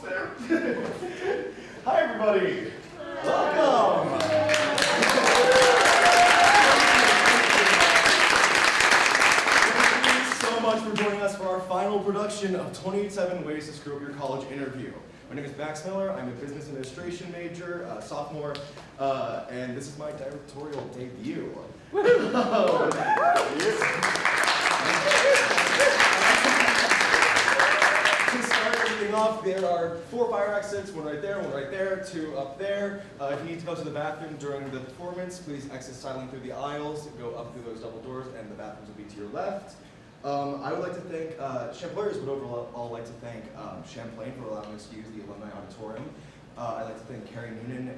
there. Hi, everybody. Welcome. Thank you so much for joining us for our final production of 27 Ways to Screw Up Your College Interview. My name is Max Miller. I'm a business administration major, sophomore, and this is my directorial debut. To start everything off, there are 4 fire exits, one right there, 2 up there. If you need to go to the bathroom during the performance, please exit silently through the aisles, go up through those double doors, and the bathrooms will be to your left. I would like to thank, Champlainers would overall like to thank Champlain for allowing us to use the Alumni Auditorium. I'd like to thank Carrie Noonan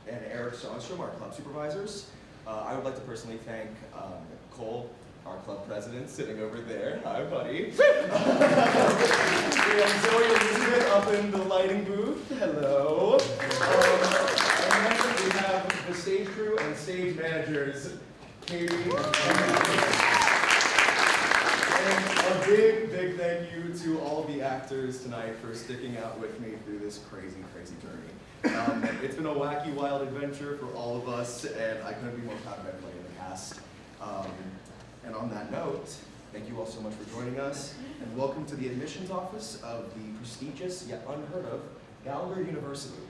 and Eric Sonnstrom, our club supervisors. I would like to personally thank Cole, our club president, sitting over there. Hi, buddy. We have Zoe Elizabeth up in the lighting booth. Hello. And next we have the stage crew and stage managers, Katie and a big, big thank you to all the actors tonight for sticking out with me through this crazy, crazy journey. It's been a wacky, wild adventure for all of us, and I couldn't be more proud of everybody in the cast. And on that note, thank you all so much for joining us, and welcome to the admissions office of the prestigious yet unheard of Gallagher University.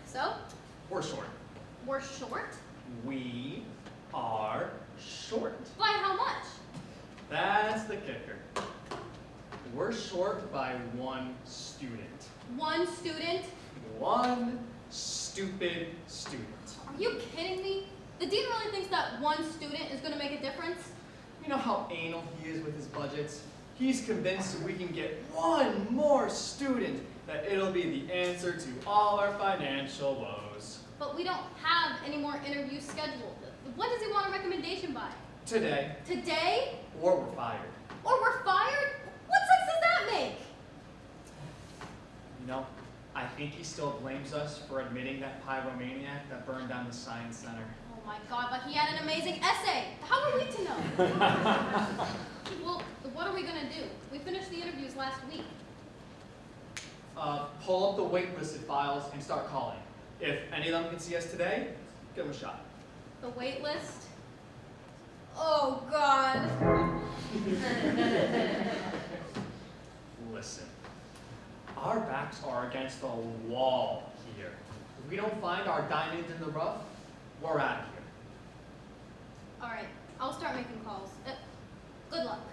So? We're short. We're short? We are short. By how much? That's the kicker. We're short by 1 student. 1 student? 1 stupid student. Are you kidding me? The dean really thinks that 1 student is going to make a difference? You know how anal he is with his budgets? He's convinced if we can get 1 more student, that it'll be the answer to all our financial woes. But we don't have any more interviews scheduled. When does he want a recommendation by? Today. Today? Or we're fired. Or we're fired? What sense does that make? You know, I think he still blames us for admitting that pyromaniac that burned down the science center. Oh my God, but he had an amazing essay. How are we to know? Well, what are we going to do? We finished the interviews last week. Pull up the waitlisted files and start calling. If any of them can see us today, give them a shot. The wait list? Oh God. Listen, our backs are against the wall here. If we don't find our diamond in the rough, we're out of here. All right, I'll start making calls. Good luck.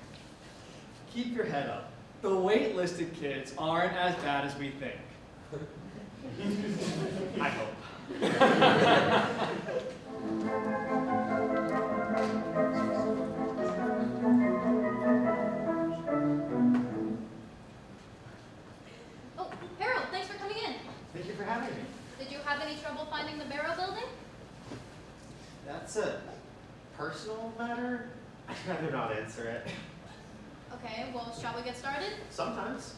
Keep your head up. The waitlisted kids aren't as bad as we think. I hope. Oh, Harold, thanks for coming in. Thank you for having me. Did you have any trouble finding the Barrow building? That's a personal matter. I'd rather not answer it. Okay, well, shall we get started? Sometimes.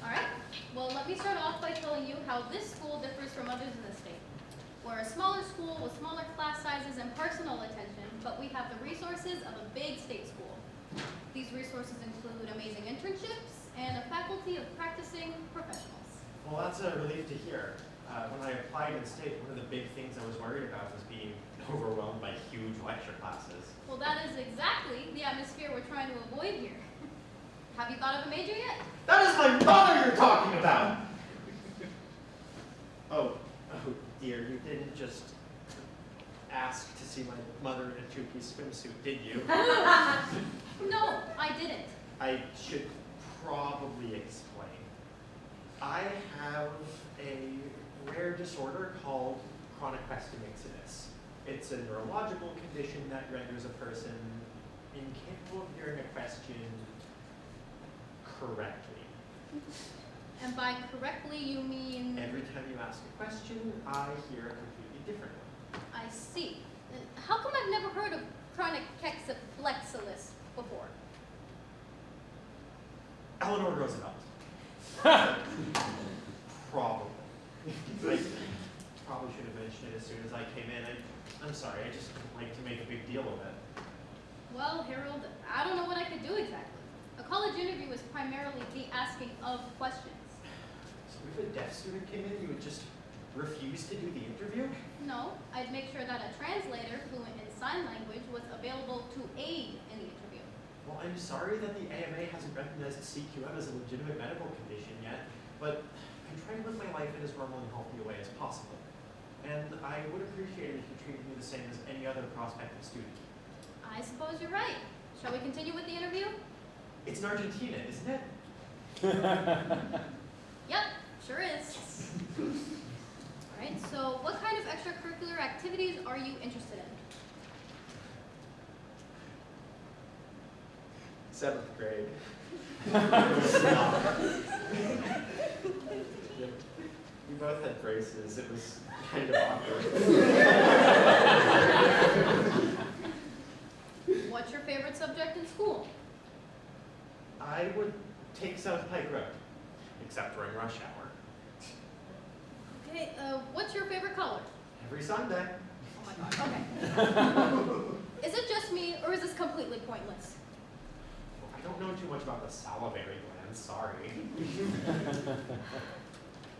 All right. Well, let me start off by telling you how this school differs from others in the state. We're a smaller school with smaller class sizes and personal attention, but we have the resources of a big state school. These resources include amazing internships and a faculty of practicing professionals. Well, that's a relief to hear. When I applied in state, one of the big things I was worried about was being overwhelmed by huge lecture classes. Well, that is exactly the atmosphere we're trying to avoid here. Have you thought of a major yet? That is my mother you're talking about! Oh dear, you didn't just ask to see my mother in a 2-piece swimsuit, did you? No, I didn't. I should probably explain. I have a rare disorder called chronic resting exodus. It's a neurological condition that renders a person incapable of hearing a question correctly. And by correctly, you mean? Every time you ask a question, I hear a completely different one. I see. How come I've never heard of chronic kexaplexilis before? Eleanor Roosevelt. Probably. I probably should have mentioned it as soon as I came in. I'm sorry, I just don't like to make a big deal of it. Well, Harold, I don't know what I could do exactly. A college interview is primarily the asking of questions. So if a deaf student came in, you would just refuse to do the interview? No, I'd make sure that a translator fluent in sign language was available to aid in the interview. Well, I'm sorry that the AMA hasn't recognized CQM as a legitimate medical condition yet, but I'm trying to live my life in as normal and healthy a way as possible. And I would appreciate it if you treated me the same as any other prospective student. I suppose you're right. Shall we continue with the interview? It's in Argentina, isn't it? Yep, sure is. All right, so what kind of extracurricular activities are you interested in? 7th grade. We both had braces. It was kind of awkward. What's your favorite subject in school? I would take South Pike Road, except during rush hour. Okay, what's your favorite color? Every Sunday. Oh my God, okay. Is it just me, or is this completely pointless? Well, I don't know too much about the salivary glands, sorry.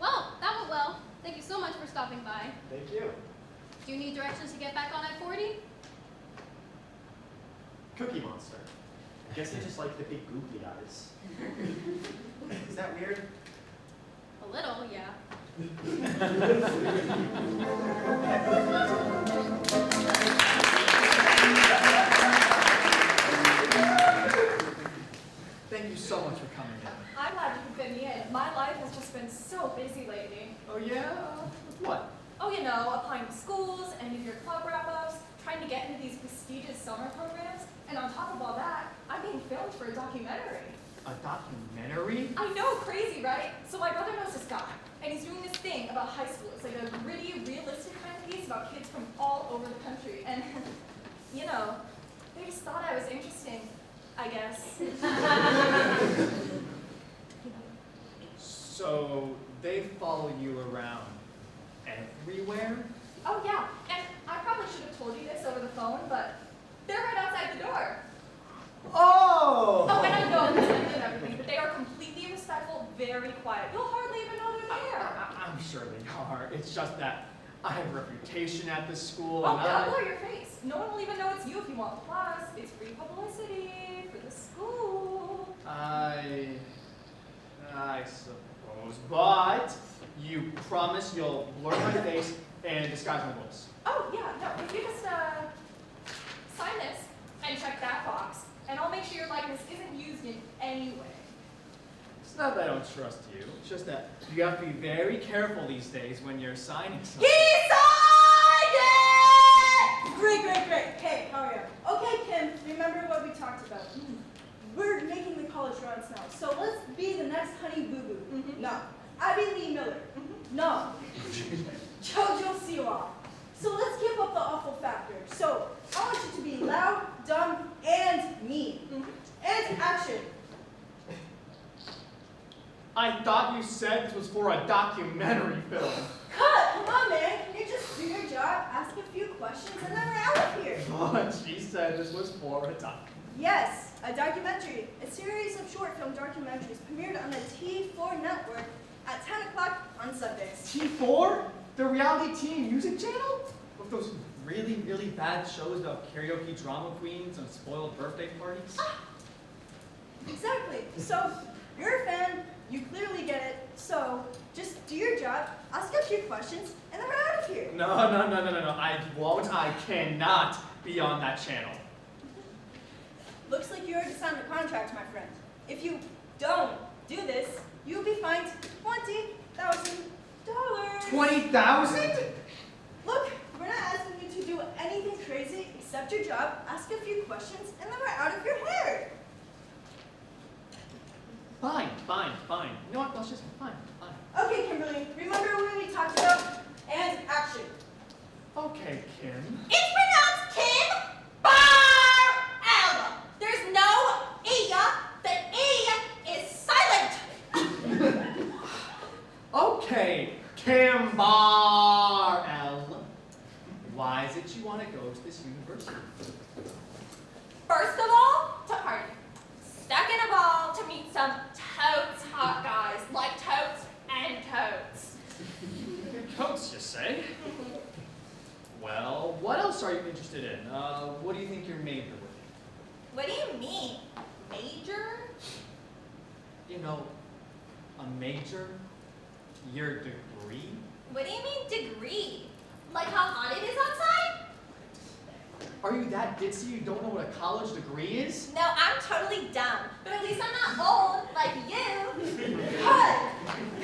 Well, that went well. Thank you so much for stopping by. Thank you. Do you need directions to get back on I-40? Cookie Monster. I guess I just like the big googly eyes. Is that weird? A little, yeah. Thank you so much for coming in. I'm glad you could fit me in. My life has just been so busy lately. Oh yeah? What? Oh, you know, applying to schools, end-of-year club wrap-ups, trying to get into these prestigious summer programs, and on top of all that, I'm being filmed for a documentary. A documentary? I know, crazy, right? So my brother knows this guy, and he's doing this thing about high school. It's like a gritty, realistic kind of piece about kids from all over the country, and, you know, they just thought I was interesting, I guess. So they follow you around everywhere? Oh, yeah, and I probably should have told you this over the phone, but they're right outside the door. Oh! Oh, and I know this and everything, but they are completely respectful, very quiet. You'll hardly even know they're there. I'm sure they are. It's just that I have a reputation at this school. Oh, and yeah, blur your face. No one will even know it's you if you want. Plus, it's free publicity for the school. I suppose. But you promise you'll blur my face and disguise my voice. Oh, yeah, no, if you just, sign this and check that box, and I'll make sure your likeness isn't used in any way. It's not that I don't trust you. It's just that you have to be very careful these days when you're signing He something. signed it! Great, great, great. Hey, how are you? Okay, Kim, remember what we talked about. We're making the college rounds now, so let's be the next Honey Boo Boo. Mhm. No. Abby Lee Miller. No. Jojo Siwa. So let's give up the awful factor. So I want you to be loud, dumb, and mean. And action. I thought you said this was for a documentary film. Cut! Come on, man. You just do your job, ask a few questions, and then we're out of here. But she said this was for a documentary. Yes, a documentary. A series of short film documentaries premiered on the T4 network at 10 o'clock on Sundays. T4? The reality teen music channel? With those really, really bad shows about karaoke drama queens and spoiled birthday parties? Exactly. So, you're a fan, you clearly get it, so just do your job, ask a few questions, and then we're out of here. No. I won't. I cannot be on that channel. Looks like you already signed the contract, my friend. If you don't do this, you'll be fined $20,000. 20,000? Look, we're not asking you to do anything crazy except your job, ask a few questions, and then we're out of your hair. Fine. You know what? Let's just fine. Okay, Kimberly, remember what we talked about? And action. Okay, Kim. It's pronounced Kim. Bye! go to this university? First of all, to party. Second of all, to meet some totes hot guys, like totes and totes. Coats, you say? Well, what else are you interested in? What do you think your major would be? What do you mean? Major? You know, a major? Your degree? What do you mean degree? Like how hot it is outside? Are you that ditzy you don't know what a college degree is? No, I'm totally dumb. But at least I'm not old like you. Hi!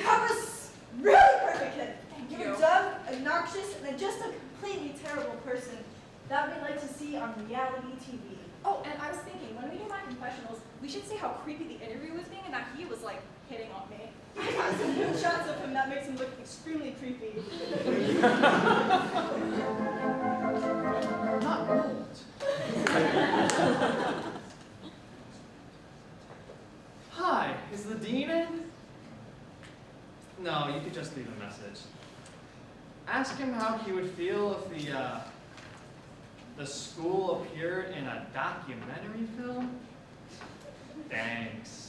That was really perfect, kid. Thank You you. were dumb, obnoxious, and then just a completely terrible person that we'd like to see on reality TV. Oh, and I was thinking, when we do my confessionals, we should say how creepy the interview was being and that he was like hitting on me. I got some good shots of him that makes him look extremely creepy. Not old. Hi, is the dean in? No, you could just leave a message. Ask him how he would feel if the school appeared in a documentary film. Thanks.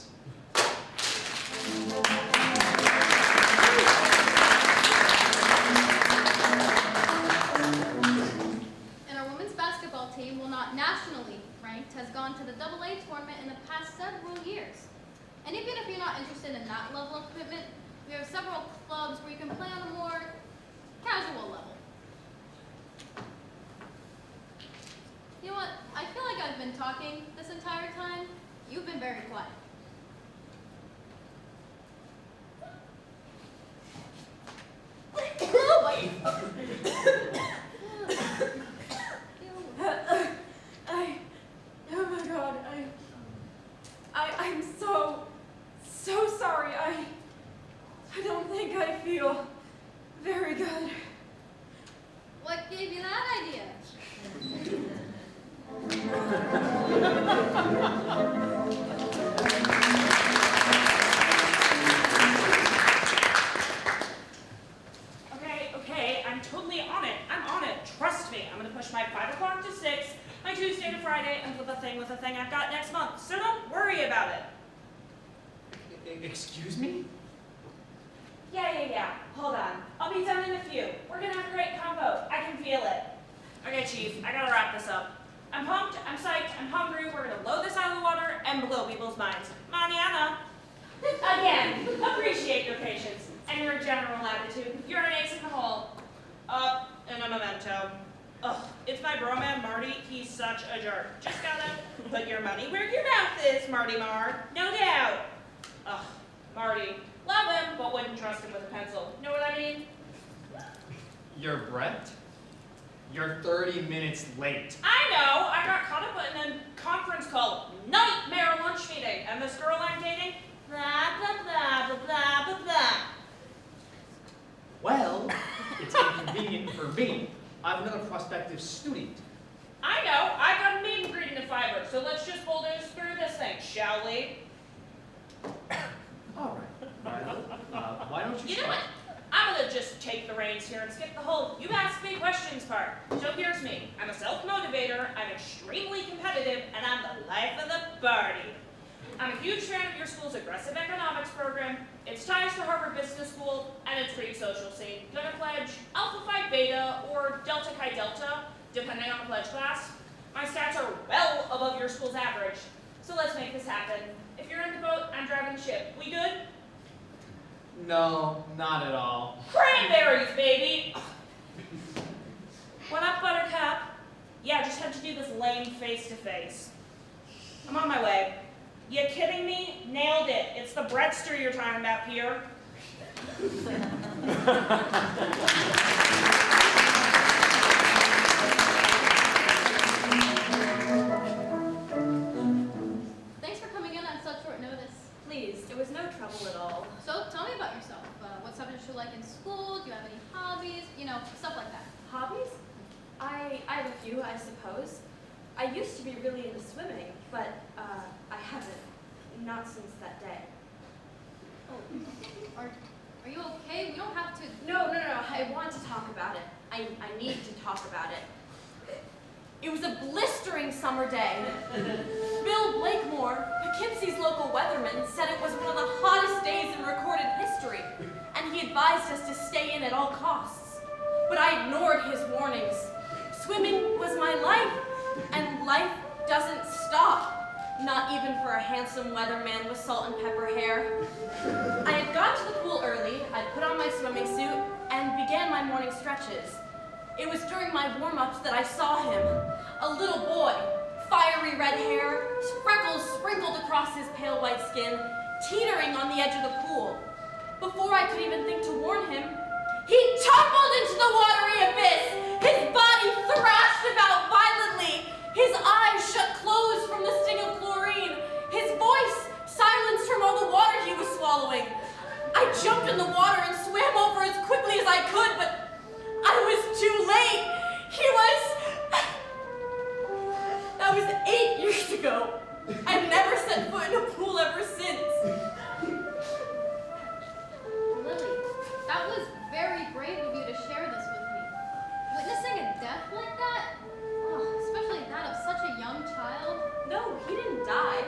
And our women's basketball team, while not nationally ranked, has gone to the AA tournament in the past several years. And even if you're not interested in that level of commitment, we have several clubs where you can play on a more casual level. You know what? I feel like I've been talking this entire time. You've been very quiet. Oh my god, I'm so sorry. I don't think I feel very good. What gave you that idea? Okay, I'm totally on it. I'm on it. Trust me. I'm gonna push my 5 o'clock to 6, my Tuesday to Friday, and with the thing I've got next month. So don't worry about it. Excuse me? Yeah. Hold on. I'll be done in a few. We're gonna have a great combo. I can feel it. Okay, Chief, I gotta wrap this up. I'm pumped, I'm psyched, I'm hungry. We're gonna load this out of the water and blow people's minds. Manana. Again, appreciate your patience and your general attitude. You're an ace in the hole. And a memento. Ugh, it's my bro man, Marty. He's such a jerk. Just gotta put your money where your mouth is, Marty Marr. No doubt. Ugh, Marty. Love him, but wouldn't trust him with a pencil. Know what I mean? You're Brett? You're 30 minutes late. I know. I got caught up in a conference call. Nightmare lunch meeting. And this girl I'm dating, blah, blah, blah, blah, blah, blah, blah. Well, it's inconvenient for me. I'm another prospective student. I know. I got a meet and greet in the fiber, so let's just bulldoze through this thing, shall we? All right. Well, why don't you You know start? what? I'm gonna just take the reins here and skip the whole you ask me questions part. So here's me. I'm a self-motivator, I'm extremely competitive, and I'm the life of the party. I'm a huge fan of your school's aggressive economics program, its ties to Harvard Business School, and its Greek social scene. Gonna pledge Alpha Phi Beta or Delta Chi Delta, depending on the pledge class. My stats are well above your school's average. So let's make this happen. If you're in the boat, I'm driving the ship. We good? No, not at all. Cranberries, baby! What up, Buttercup? Yeah, just had to do this lame face-to-face. I'm on my way. You kidding me? Nailed it. It's the breadster you're talking about here. Thanks for coming in on such short notice. Please, it was no trouble at all. So tell me about yourself. What subjects you like in school? Do you have any hobbies? You know, stuff like that. Hobbies? I have a few, I suppose. I used to be really into swimming, but I haven't. Not since that day. Oh, are you okay? We don't have to. No. I want to talk about it. I need to talk about it. was a blistering summer day. Bill Blakemore, Poughkeepsie's local weatherman, said it was one of the hottest days in recorded history, and he advised us to stay in at all costs. But I ignored his warnings. Swimming was my life, and life doesn't stop. Not even for a handsome weatherman with salt and pepper hair. I had got to the pool early, I'd put on my swimming suit, and began my morning stretches. It was during my warm-ups that I saw him, a little boy, fiery red hair, freckles sprinkled across his pale white skin, teetering on the edge of the pool. Before I could even think to warn him, he tumbled into the watery abyss, his body thrashed about violently, his eyes shut closed from the sting of chlorine, his voice silenced from all the water he was swallowing. I jumped in the water and swam over as quickly as I could, but I was too late. That was 8 years ago. I've never set foot in a pool ever since. Lily, that was very brave of you to share this with me. Witnessing a death like that, especially that of such a young child. No, he didn't die.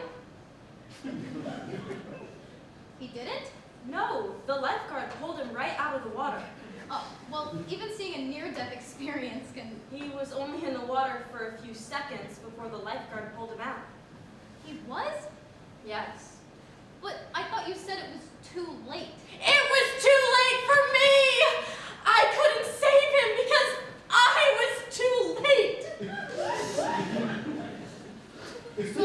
He didn't? No, the lifeguard pulled him right out of the water. Oh, well, even seeing a near-death experience can... He was only in the water for a few seconds before the lifeguard pulled him out. He was? Yes. But I thought you said it was too late. It was too late for me! I couldn't save him because I was too late! So,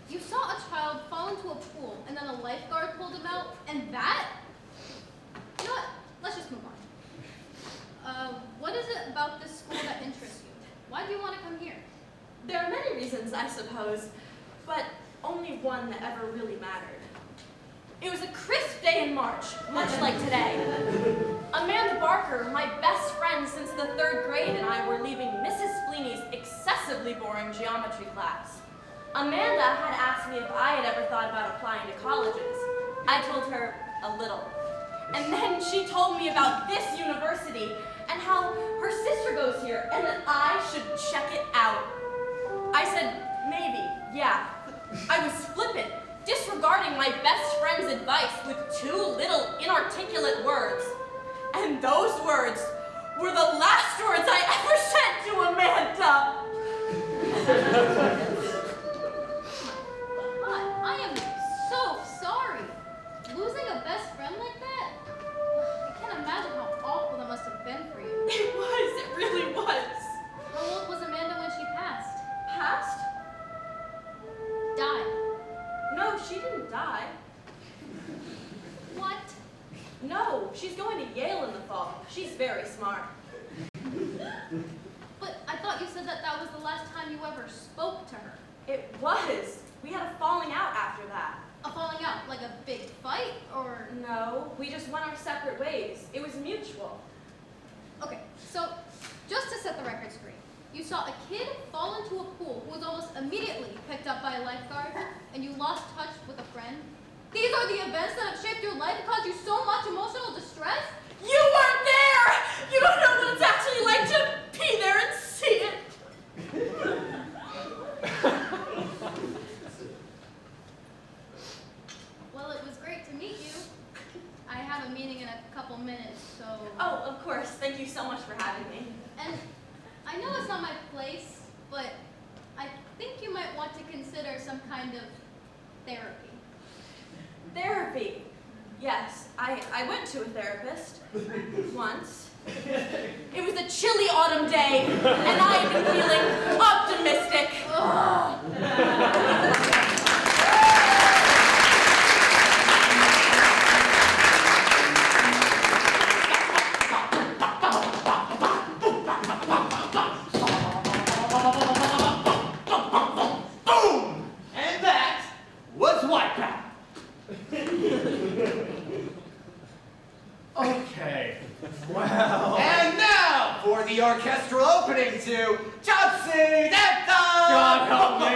you saw a child fall into a pool, and then a lifeguard pulled him out, and that? You know what? Let's just move on. What is it about this school that interests you? Why do you want to come here? There are many reasons, I suppose, but only one that ever really mattered. It was a crisp day in March, much like today. Amanda Barker, my best friend since the 3rd grade, and I were leaving Mrs. Fleeney's excessively boring geometry class. Amanda had asked me if I had ever thought about applying to colleges. I told her a little. And then she told me about this university and how her sister goes here and that I should check it out. I said, maybe, yeah. I was flippant, disregarding my best friend's advice with 2 little inarticulate words. And those words were the last words I ever said to Amanda. God, I am so sorry. Losing a best friend like that? I can't imagine how awful that must have been for you. It really was. How old was Amanda when she passed? Passed? Died. No, she didn't die. What? No, she's going to Yale in the fall. She's very smart. But I thought you said that that was the last time you ever spoke to her. It was. We had a falling out after that. A falling out? Like a big fight? Or... No, we just went our separate ways. It was mutual. Okay, so just to set the record straight, you saw a kid fall into a pool who was almost immediately picked up by a lifeguard, and you lost touch with a friend? These are the events that have shaped your life and caused you so much emotional distress? You weren't there! You don't know what it's actually like to be there and see it! Well, it was great to meet you. I have a meeting in a couple minutes, so... Oh, of course. Thank you so much for having me. And I know it's not my place, but I think you might want to consider some kind of therapy. Therapy. Yes, I went to a therapist once. It was a chilly autumn day, and I had been feeling optimistic. Boom! And that was Wipeout. Okay. Wow. And now for the orchestral opening to Chauncey's Anthem! God help me!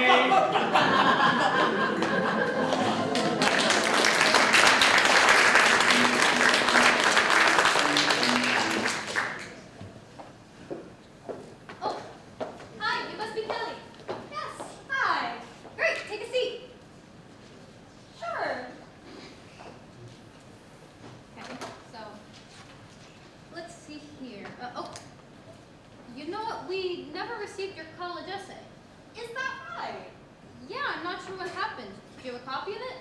we never received your college essay. Is that right? Yeah, I'm not sure what happened. Do you have a copy of it?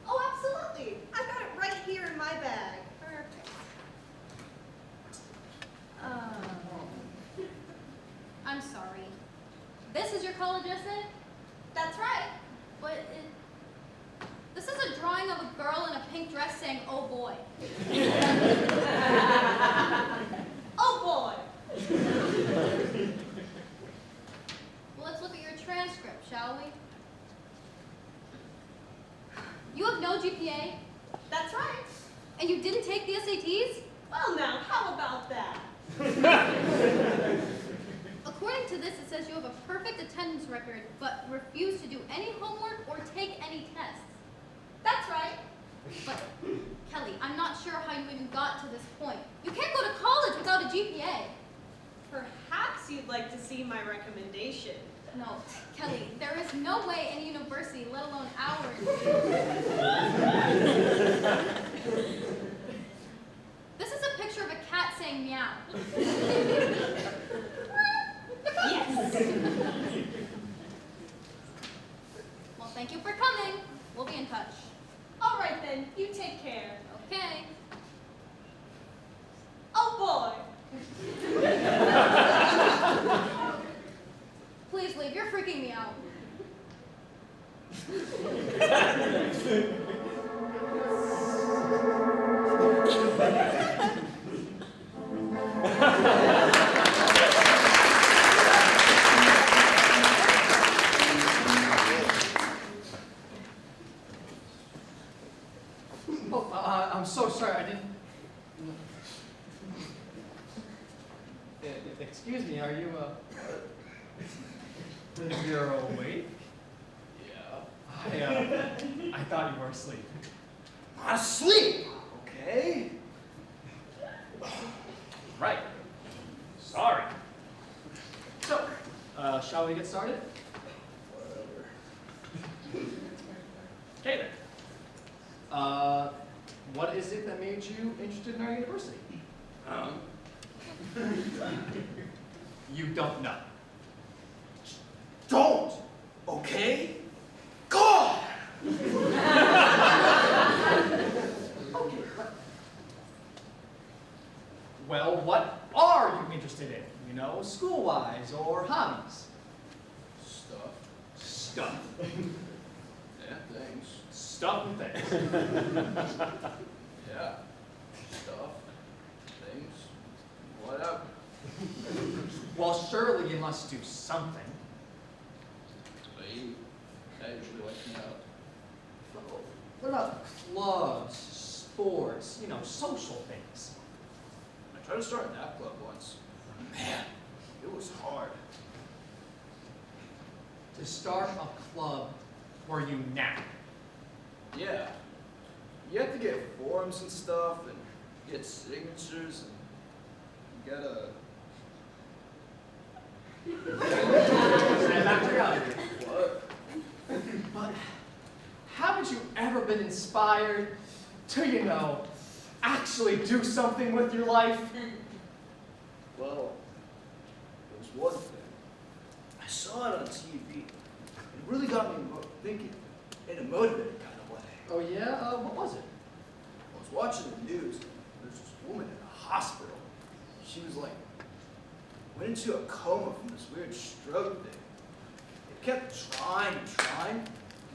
Oh, absolutely. I've got it right here in my bag. Perfect. I'm sorry. This is your college essay? That's right. But this is a drawing of a girl in a pink dress saying, "Oh boy." Oh boy. Well, let's look at your transcript, shall we? You have no GPA, That's right. and you didn't take the SATs? Well, now, how about that? According to this, it says you have a perfect attendance record, but refuse to do any homework or take any tests. That's right. But, Kelly, I'm not sure how you even got to this point. You can't go to college without a GPA. Perhaps you'd like to see my recommendation. No, Kelly, there is no way any university, let alone ours. This is a picture of a cat saying meow. Yes. Well, thank you for coming. We'll be in touch. All right then, you take care. Okay. Oh boy. Please leave. You're freaking me out. Oh, I'm so sorry, I didn't... Excuse me, are you, you're awake? Yeah. I thought you were asleep. Not asleep, okay? Right. Sorry. So, shall we get started? Okay then. What is it that made you interested in our university? You don't know. Don't, okay? God! Well, what are you interested in? You know, school-wise or hobbies? Stuff. Yeah, things. Stuff and things. Yeah. Stuff. Things. Whatever. Well, surely you must do something. Sleep. Occasionally wake me up. What about clubs, sports, you know, social things? I tried to start a nap club once. Man, it was hard. To start a club where you nap. Yeah. You have to get forms and stuff and get signatures and you gotta... Stand back to reality. What? But haven't you ever been inspired to, you know, actually do something with your life? Well, there was one thing. I saw it on TV. It really got me thinking in a motivated kind of way. Oh yeah? What was it? I was watching the news. There's this woman in a hospital. She was like, went into a coma from this weird stroke thing. They kept trying to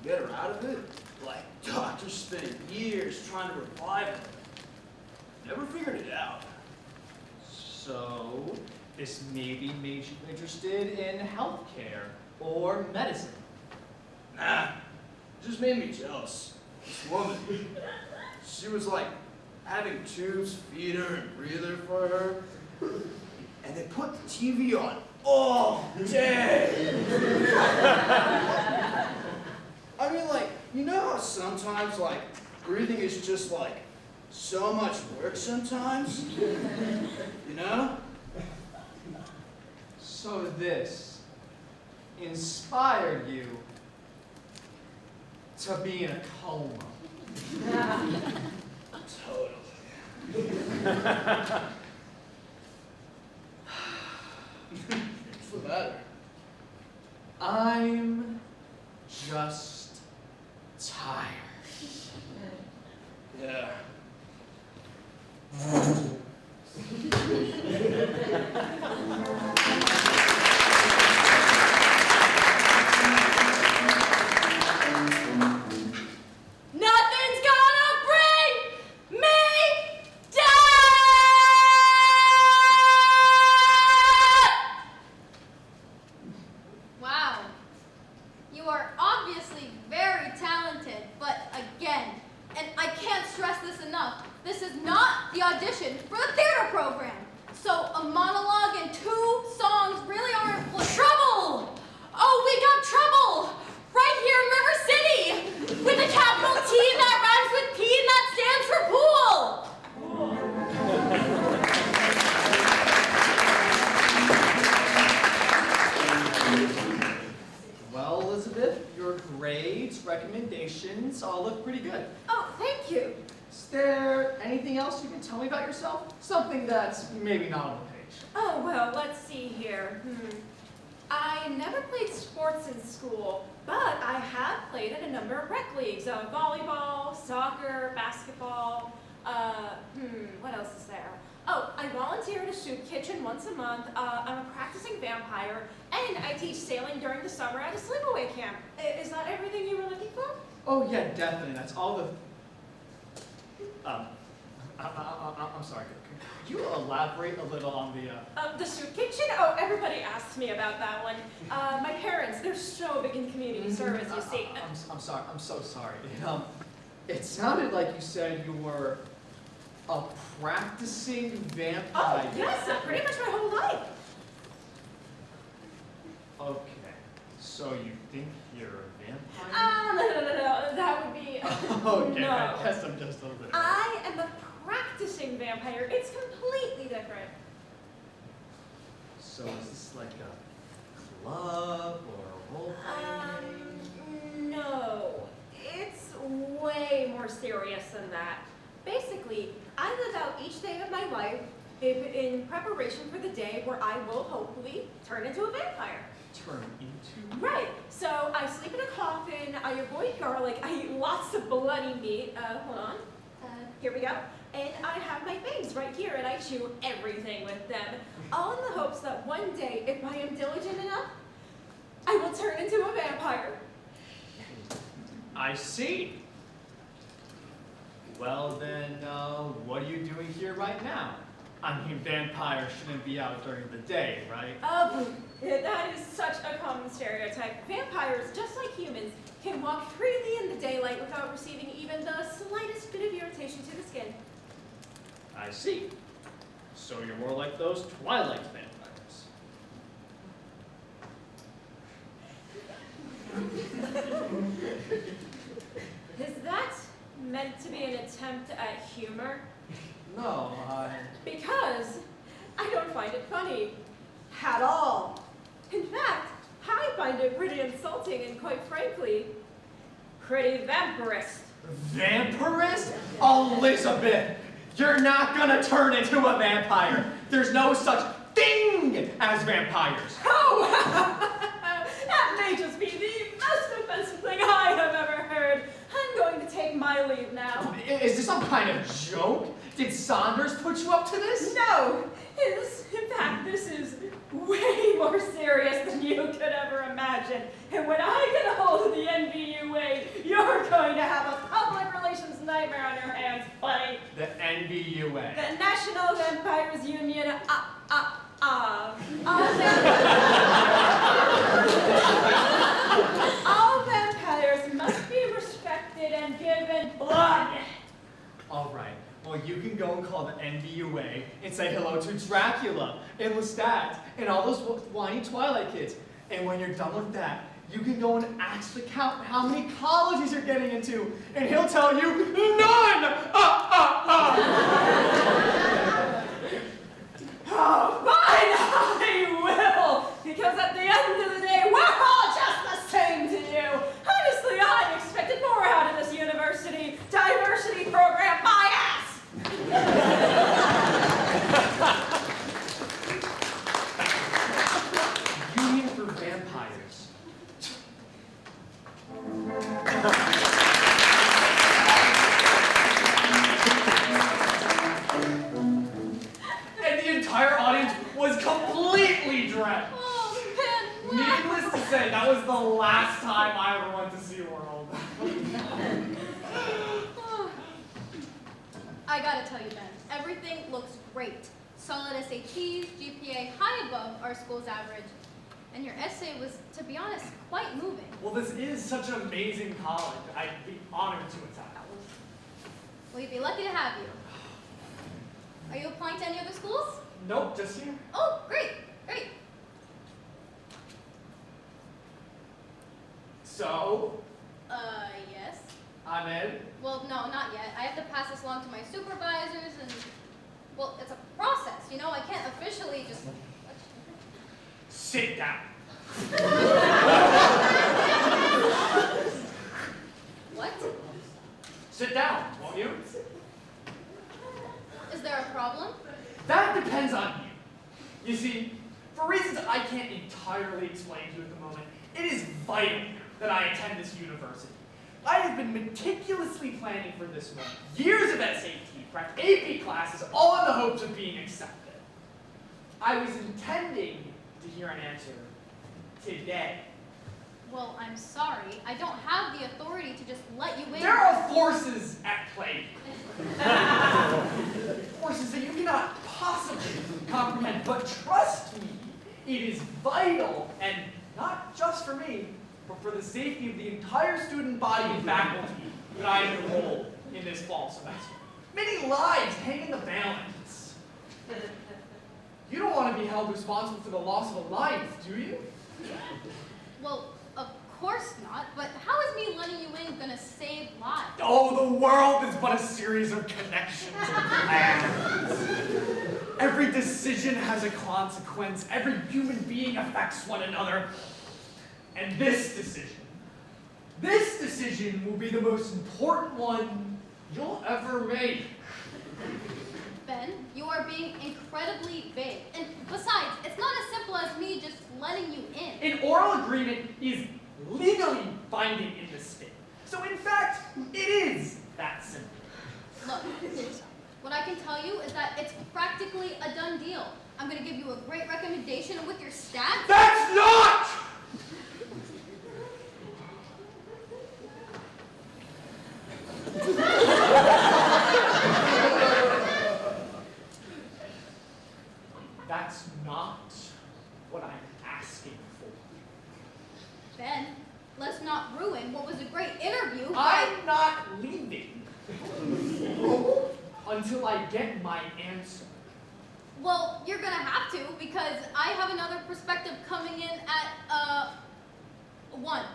get her out of it. Like, doctors spent years trying to revive her. Never figured it out. So, this maybe made you interested in healthcare or medicine. Nah, it just made me jealous. This woman, she was like having tubes feed her and breathe her for her. And they put the TV on all day. I mean, like, you know how sometimes, like, breathing is just, like, so much work sometimes? You know? So this inspired you to be in a coma. Totally. the matter? I'm just tired. Yeah. Nothing's gonna bring me down! Wow. You are obviously very talented, but again, and I can't stress this enough, this is not the audition for the theater program. So a monologue and 2 songs really aren't Trouble! Oh, we got trouble! Right here in River City! With a capital T that rhymes with P and that stands for pool! Well, Elizabeth, your grades, recommendations all look pretty good. Oh, thank you. Is there anything else you can tell me about yourself? Something that's maybe not on the page. Oh, well, let's see here. I never played sports in school, but I have played in a number of rec leagues. Volleyball, soccer, basketball, what else is there? Oh, I volunteer at a soup kitchen once a month. I'm a practicing vampire, and I teach sailing during the summer at a sleepaway camp. Is that everything you were looking for? Oh yeah, definitely. That's all the. I'm sorry. Could you elaborate a little on the? The soup kitchen? Oh, everybody asks me about that one. My parents, they're so big in community service, you see. I'm sorry. I'm so sorry. It sounded like you said you were a practicing vampire. Oh, yes, pretty much my whole life. Okay. So you think you're a vampire? No, that would be. Okay, no. I guess I'm just a little bit. I am a practicing vampire. It's completely different. So is this like a club or a role playing? No. It's way more serious than that. Basically, I live out each day of my life in preparation for the day where I will hopefully turn into a vampire. Turn into? Right. So I sleep in a coffin, I avoid garlic, I eat lots of bloody meat. Hold on. Here we go. And I have my fangs right here, and I chew everything with them, all in the hopes that one day, if I am diligent enough, I will turn into a vampire. I see. Well then, what are you doing here right now? I mean, vampires shouldn't be out during the day, right? That is such a common stereotype. Vampires, just like humans, can walk freely in the daylight without receiving even the slightest bit of irritation to the skin. I see. So you're more like those Twilight vampires. Is that meant to be an attempt at humor? No, Because I don't find it funny at all. In fact, I find it pretty insulting and, quite frankly, pretty vampirist. Vampirist? Elizabeth, you're not gonna turn into a vampire. There's no such thing as vampires. Oh, that may just be the most offensive thing I have ever heard. I'm going to take my leave now. Is this some kind of joke? Did Saunders put you up to this? No, in fact, this is way more serious than you could ever imagine. And when I get a hold of the NVUA, you're going to have a public relations nightmare on your hands, buddy. The NVUA. The National Vampires Union, all vampires must be respected and given blood. All right. Well, you can go and call the NVUA and say hello to Dracula and Lestat and all those whiny Twilight kids. And when you're done with that, you can go and ask the count how many colleges you're getting into, and he'll tell you none. Oh, fine, I will. Because at the end of the day, we're all just the same to you. Honestly, I expected more out of this university diversity program. My ass. to say, that was the last time I ever went to SeaWorld. I gotta tell you, Ben, everything looks great. Solid SATs, GPA high above our school's average, and your essay was, to be honest, quite moving. Well, this is such an amazing college. I'd be honored to attend. We'd be lucky to have you. Are you applying to any other schools? Nope, just here. Oh, great, great. So, Yes. I'm in. Well, no, not yet. I have to pass this along to my supervisors and, well, it's a process, you know? I can't officially just... Sit down. What? Sit down, won't you? Is there a problem? That depends on you. You see, for reasons I can't entirely explain to you at the moment, it is vital that I attend this university. I have been meticulously planning for this moment. Years of SAT prep, AP classes, all in the hopes of being accepted. I was intending to hear an answer today. Well, I'm sorry. I don't have the authority to just let you in. There are forces at play. Forces that you cannot possibly comprehend. But trust me, it is vital, and not just for me, but for the safety of the entire student body and faculty that I am enrolled in this fall semester. Many lives hang in the balance. You don't want to be held responsible for the loss of a life, do you? Well, of course not, but how is me letting you in gonna save lives? Oh, the world is but a series of connections and plans. Every decision has a consequence. Every human being affects one another. And this decision will be the most important one you'll ever make. Ben, you are being incredibly vague. And besides, it's not as simple as me just letting you in. An oral agreement is legally binding in the state. So in fact, it is that simple. Look, what I can tell you is that it's practically a done deal. I'm gonna give you a great recommendation, and with your stats... That's not! That's not what I'm asking for. Ben, let's not ruin what was a great interview. I'm not leaving until I get my answer. Well, you're gonna have to, because I have another perspective coming in at, 1.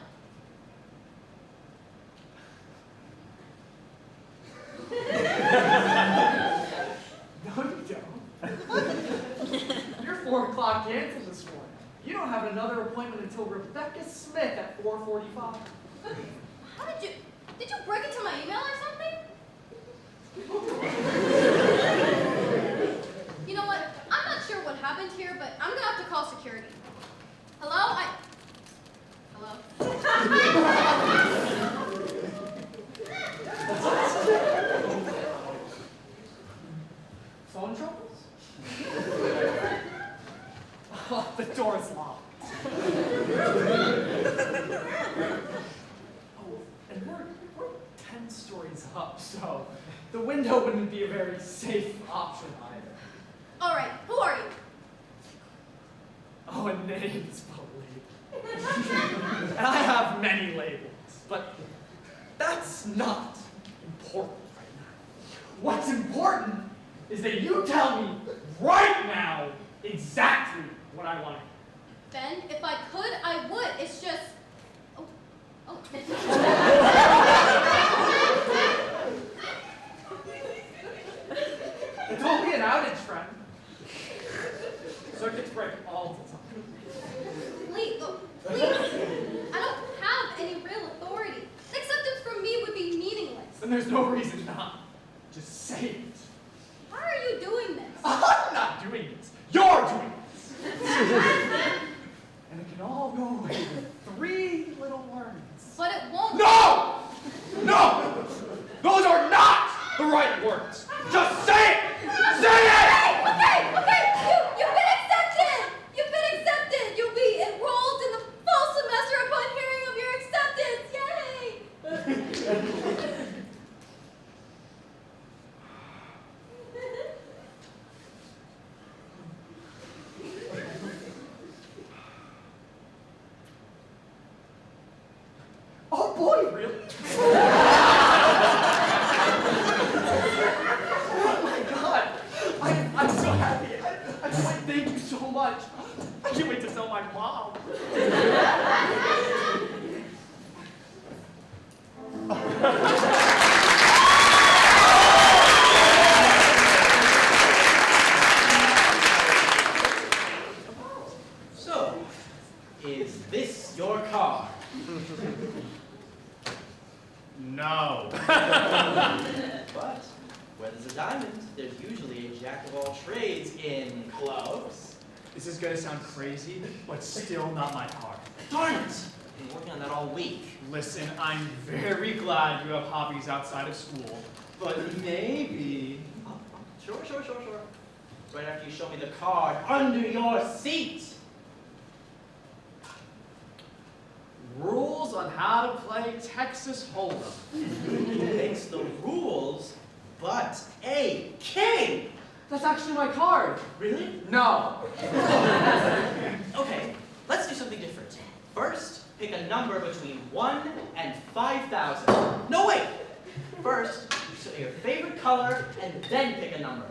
No, you don't. Your 4 o'clock canceled this morning. You don't have another appointment until Rebecca Smith at 4:45. How did you break into my email or something? You know what? I'm not sure what happened here, but I'm gonna have to call security. Hello? Hello? Phone troubles? Oh, the door's locked. Oh, and we're 10 stories up, so the window wouldn't be a very safe option either. All right, who are you? Oh, a name's a label. And I have many labels, but that's not important right now. What's important is that you tell me right now exactly what I want to hear. Ben, if I could, I would. It's just... Oh. It's only an outage, friend. Circuits break all the time. Please, I don't have any real authority. Acceptance from me would be meaningless. And there's no reason not. Just say it. How are you doing this? I'm not doing this. You're doing this. And it can all go away with 3 mom. So, is this your car? No. But where there's a diamond, there's usually a jack of all trades in clothes. This is gonna sound crazy, but still not my car. Darn it! I've been working on that all week. Listen, I'm very glad you have hobbies outside of school, but maybe... Oh, sure. Right after you show me the card under your seat. Rules on how to play Texas Hold'em. Who makes the rules but a king? That's actually my card. Really? No. Okay, let's do something different. First, pick a number between 1 and 5,000. No, wait! First, you say your favorite color, and then pick a number.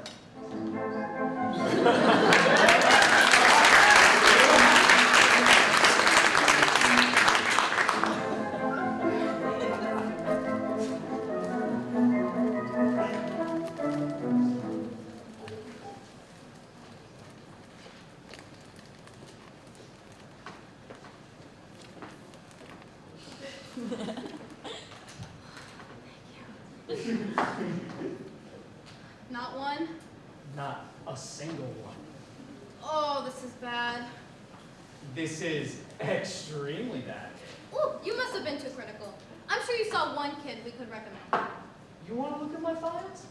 Not one? Not a single one. Oh, this is bad. This is extremely bad. Ooh, you must have been too critical. I'm sure you saw one kid we could recommend. You want to look at my files?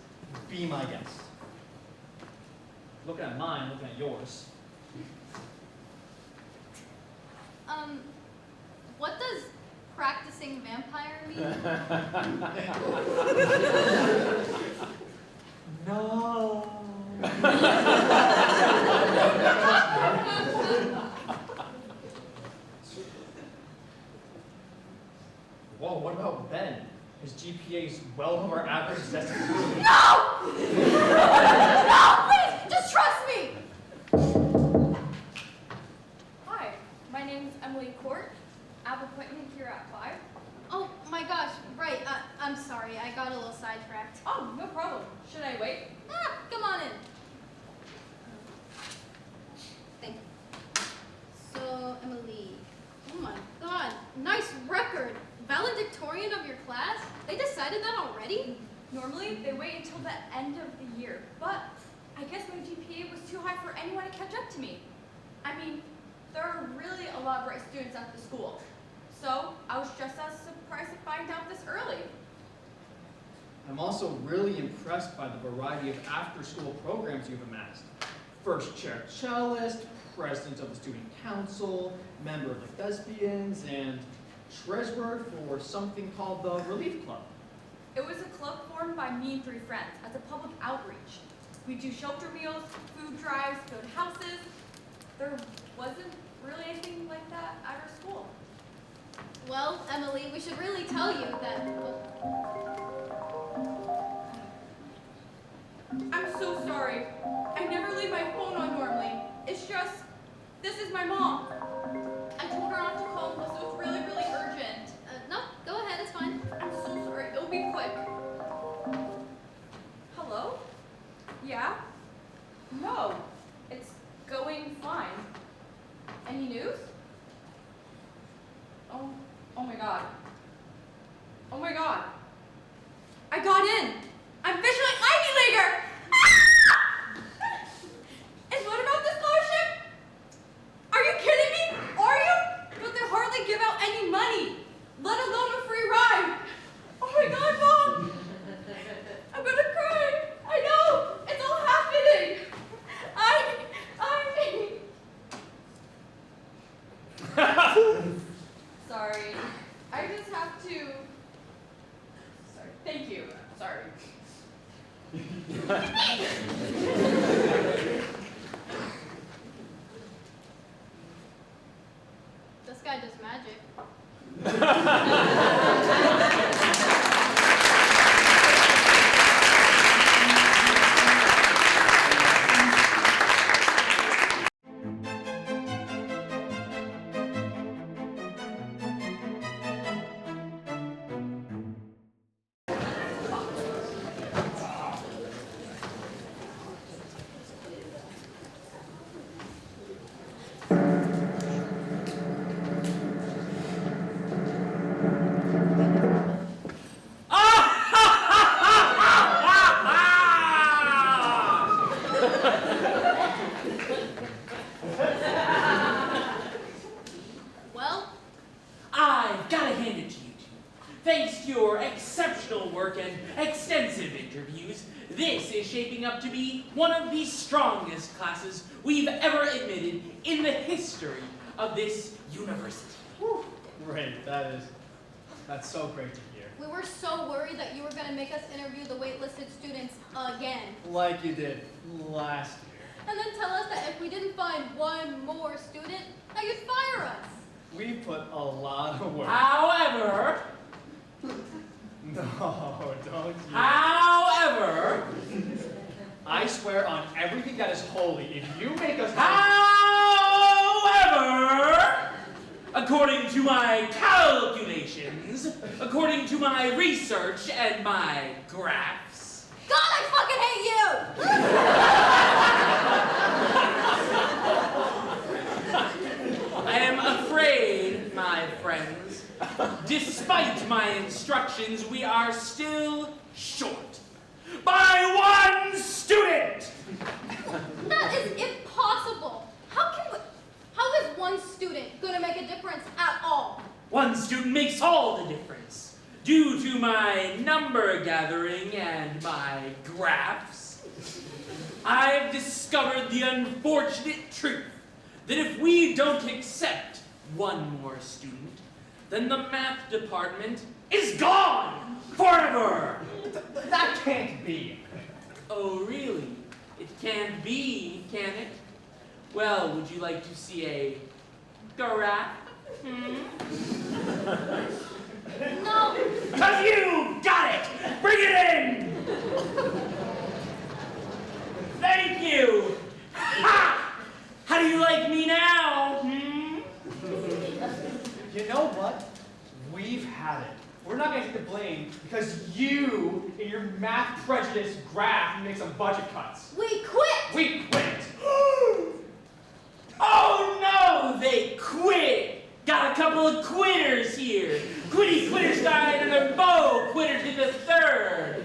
Be my guest. Looking at mine, looking at yours. What does practicing vampire mean? No. Whoa, what about Ben? His GPA is well over average. That's No! No, please, just trust me! Hi, my name's Emily Court. I have an appointment here at 5. Oh my gosh, right, I'm sorry, I got a little sidetracked. Oh, no problem. Should I wait? Come on in. Thank you. So, Emily, oh my god, nice record. Valedictorian of your class? They decided that already? Normally, they wait until the end of the year, but I guess my GPA was too high for anyone to catch up to me. I mean, there are really a lot of bright students at the school, so I was just as surprised to find out this early. I'm also really impressed by the variety of after-school programs you've amassed. First chair cellist, president of the student council, member of the Thespians, and treasurer for something called the Relief Club. It was a club formed by me and 3 friends as a public outreach. We do shelter meals, food drives, go to houses. There wasn't really anything like that at our school. Well, Emily, we should really tell you that... I'm so sorry. I never leave my phone on normally. It's just, this is my mom. I told her not to call unless it was really, really urgent. no, go ahead, it's fine. I'm so sorry. It'll be quick. Hello? Yeah? No. It's going fine. Any news? Oh my god. Oh my god. I got in! I'm officially Ivy Leaguer! And what about the scholarship? Are you kidding me? Are you? But they hardly give out any money, let alone a free ride. Oh my god, Mom! I'm gonna cry. I know. It's all happening. Sorry. I just have to. Sorry. Thank you. Sorry. This guy does magic. Thanks to your exceptional work and extensive interviews, this is shaping up to be one of the strongest classes we've ever admitted in the history of this university. Great, that's so great to hear. We were so worried that you were going to make us interview the waitlisted students again. Like you did last year. And then tell us that if we didn't find one more student, that you'd fire us. We put a lot of work. However, No, don't you. however, I swear on everything that is holy, if you make us... however, according to my calculations, according to my research and my graphs, God, I fucking hate you! I am afraid, my friends, despite my instructions, we are still short by one student! That is impossible. How is one student going to make a difference at all? One student makes all the difference. Due to my number gathering and my graphs, I've discovered the unfortunate truth that if we don't accept one more student, then the math department is gone forever. That can't be. Oh, really? It can't be, can it? Well, would you like to see a graph? No. Because you got it! Bring it in! Thank you! Ha! How do you like me now? You know what? We've had it. We're not going to take the blame because you, in your math prejudice graph, make some budget cuts. We quit! We quit! Oh no, they quit! Got a couple of quitters here. Quitty Quitterstein and a Bo Quitter to the third.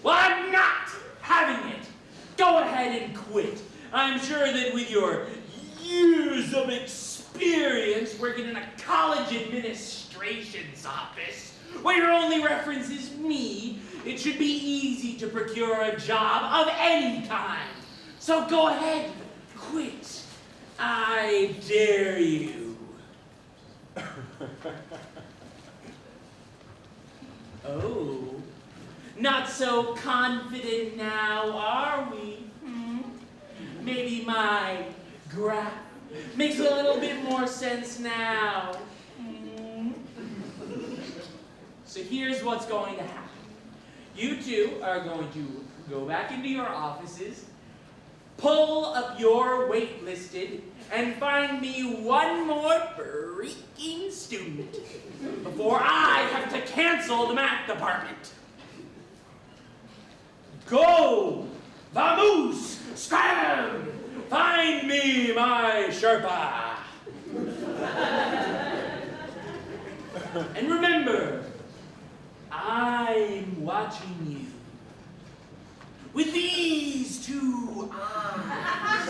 Well, I'm not having it. Go ahead and quit. I'm sure that with your years of experience working in a college administration's office, where your only reference is me, it should be easy to procure a job of any kind. So go ahead, quit. I dare you. Oh, not so confident now, are we? Maybe my graph makes a little bit more sense now. So here's what's going to happen. You two are going to go back into your offices, pull up your waitlisted, and find me one more freaking student before I have to cancel the math department. Go! Vamoose! Scram! Find me my Sherpa! And remember, I'm watching you with these two eyes.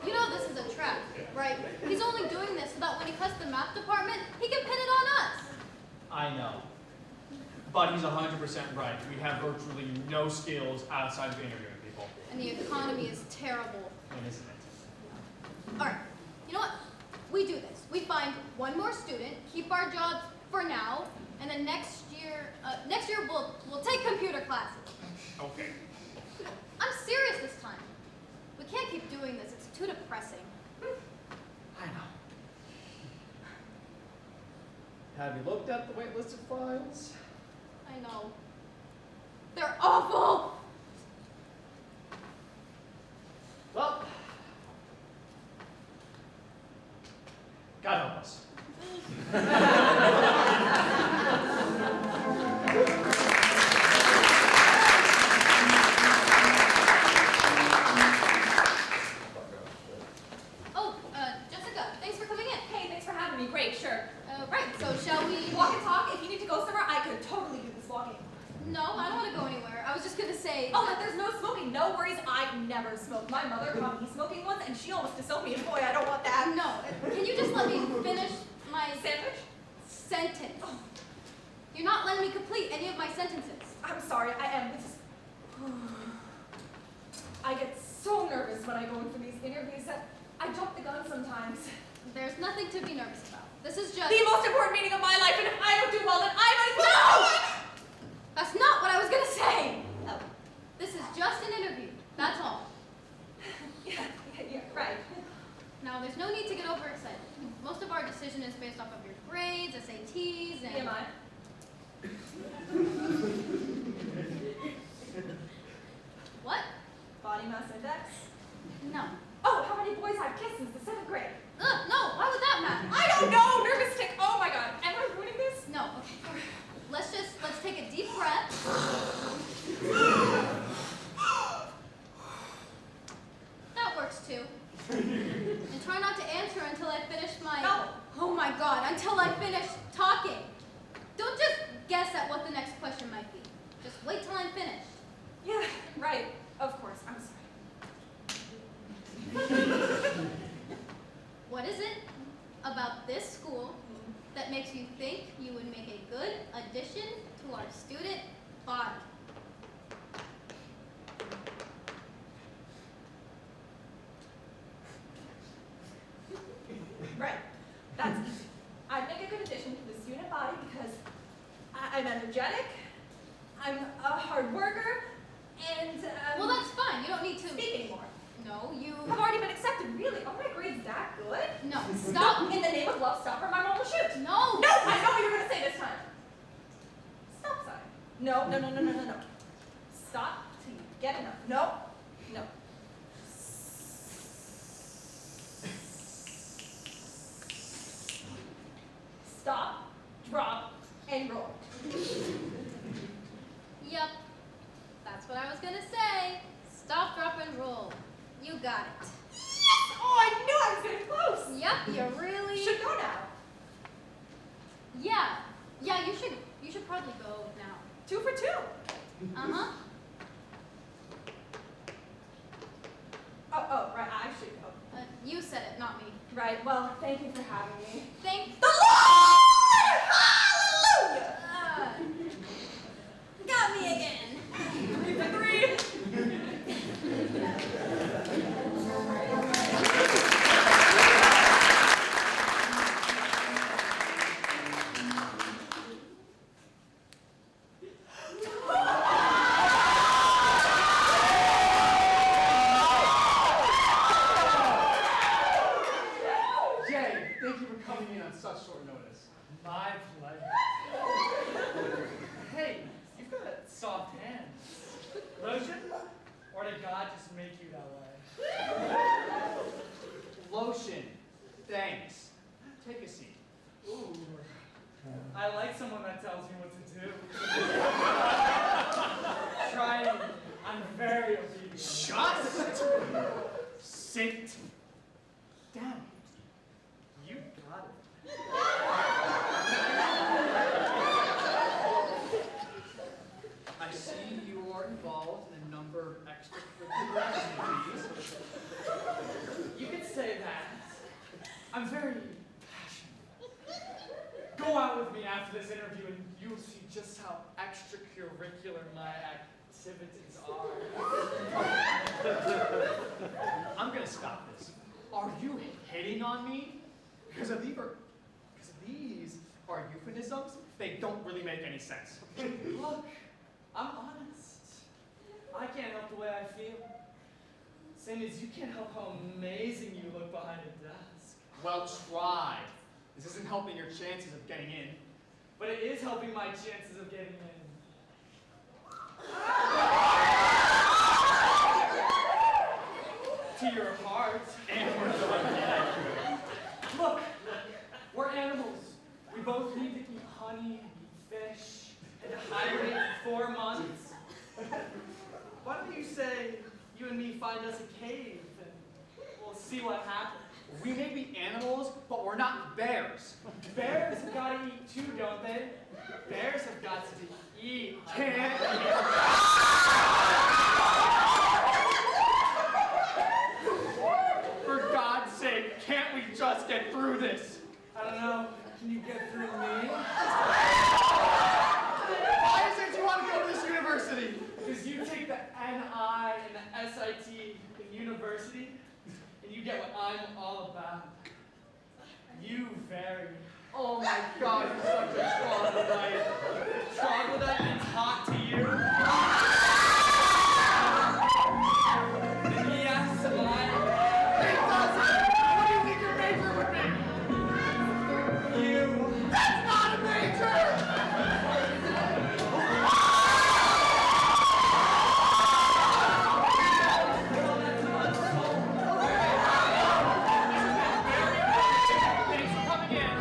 You know this is a trap, right? He's only doing this so that when he cuts the math department, he can pin it on us. I know. But he's 100% right. We have virtually no skills outside of interviewing people. And the economy is terrible. Isn't it? All right, you know what? We do this. We find one more student, keep our jobs for now, and then next year we'll take computer classes. Okay. I'm serious this time. We can't keep doing this. It's too depressing. I know. Have you looked at the waitlisted files? I know. They're awful! Well, God help us. Oh, Jessica, thanks for coming in. Hey, thanks for having me. Great, sure. Right, so shall we... Walk and talk. If you need to go somewhere, I could totally do this walking. No, I don't want to go anywhere. I was just going to say say. Oh, that there's no smoking. No worries, I never smoke. My mother caught me smoking once, and she almost disowned me. And boy, I don't want that. No, can you just let me finish my Sandwich? sentence? You're not letting me complete any of my sentences. I'm sorry, I am. It's just... I get so nervous when I go in for these interviews that I jump the gun sometimes. There's nothing to be nervous about. This is just... The most important meeting of my life, and if I don't do well, then I might as well... No! That's not what I was gonna say! Oh, this is just an interview. That's all. Yeah, right. Now, there's no need to get overexcited. Most of our decision is based off of your grades, SATs, and... TMI. What? Body mass index. No. Oh, how many boys have kissed since the 7th grade? Ugh, no, why would that matter? I don't know! Nervous tick. Oh my god. Am I ruining this? No, okay. Let's take a deep breath. That works too. And try not to answer until I finish my... No. Oh my god, until I finish talking. Don't just guess at what the next question might be. Just wait till I'm finished. Yeah, right. Of course. I'm sorry. What is it about this school that makes you think you would make a good addition to our student body? Right. That's easy. I'd make a good addition to the student body because I'm energetic, I'm a hard worker, and Well, that's fine. You don't need to... speak anymore. No, you... I've already been accepted. Really? Are my grades that good? No, stop. In the name of love, stop or my mom will shoot. No. No, I know what you're gonna say this time. Stop sign. No. Stop till you get enough. No. Stop, drop, and roll. Yep. That's what I was gonna say. Stop, drop, and roll. You got it. Yes! Oh, I knew I was getting close. Yep, you really... Should go now. Yeah, you should probably go now. 2 for 2. Uh-huh. Oh, right, I should go. You said it, not me. Right, well, thank you for having me. Thank... The Lord! Hallelujah! Got me again. 3 for 3. Jay, thank you for coming in on such short notice. My pleasure. Hey, you've got soft hands. Lotion? Or did God just make you that way? Lotion. Thanks. Take a seat. Ooh. I like someone that tells me what to do. Try me. I'm very obedient. Just sit down. You got it. I see you are involved in a number of extracurricular activities. You could say that. I'm very passionate. Go out with me after this interview and you'll see just how extracurricular my activities are. I'm gonna stop this. Are you hitting on me? Because these are euphemisms. They don't really make any sense. Look, I'm honest. I can't help the way I feel. Same as you can't help how amazing you look behind a desk. Well, try. This isn't helping your chances of getting in, but it is helping my chances of getting in. To your heart. Look, we're animals. We both need to eat honey and eat fish and to hibernate for 4 months. Why don't you say you and me find us a cave and we'll see what happens. We may be animals, but we're not bears. Bears have got to eat too, don't they? Bears have got to eat. Can't eat. SIT in university, and you get what I'm all about. You vary. Oh my God, you're such a troglodyte. Troglodyte means hot to you. And yes, it doesn't. What do you think your major would be? You. That's not a major! Thanks for coming in.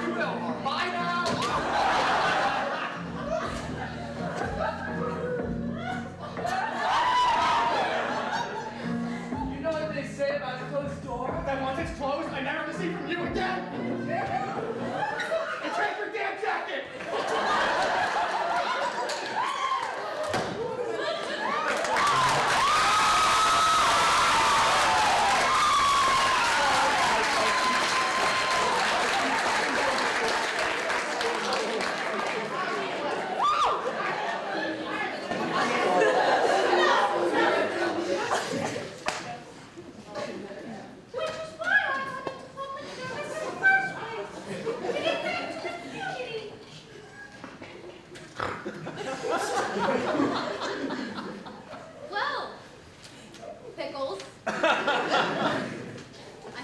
You will. Bye now. You know what they say about a closed door? That once it's closed, I never receive from you again. And take your damn jacket. Well, Pickles. I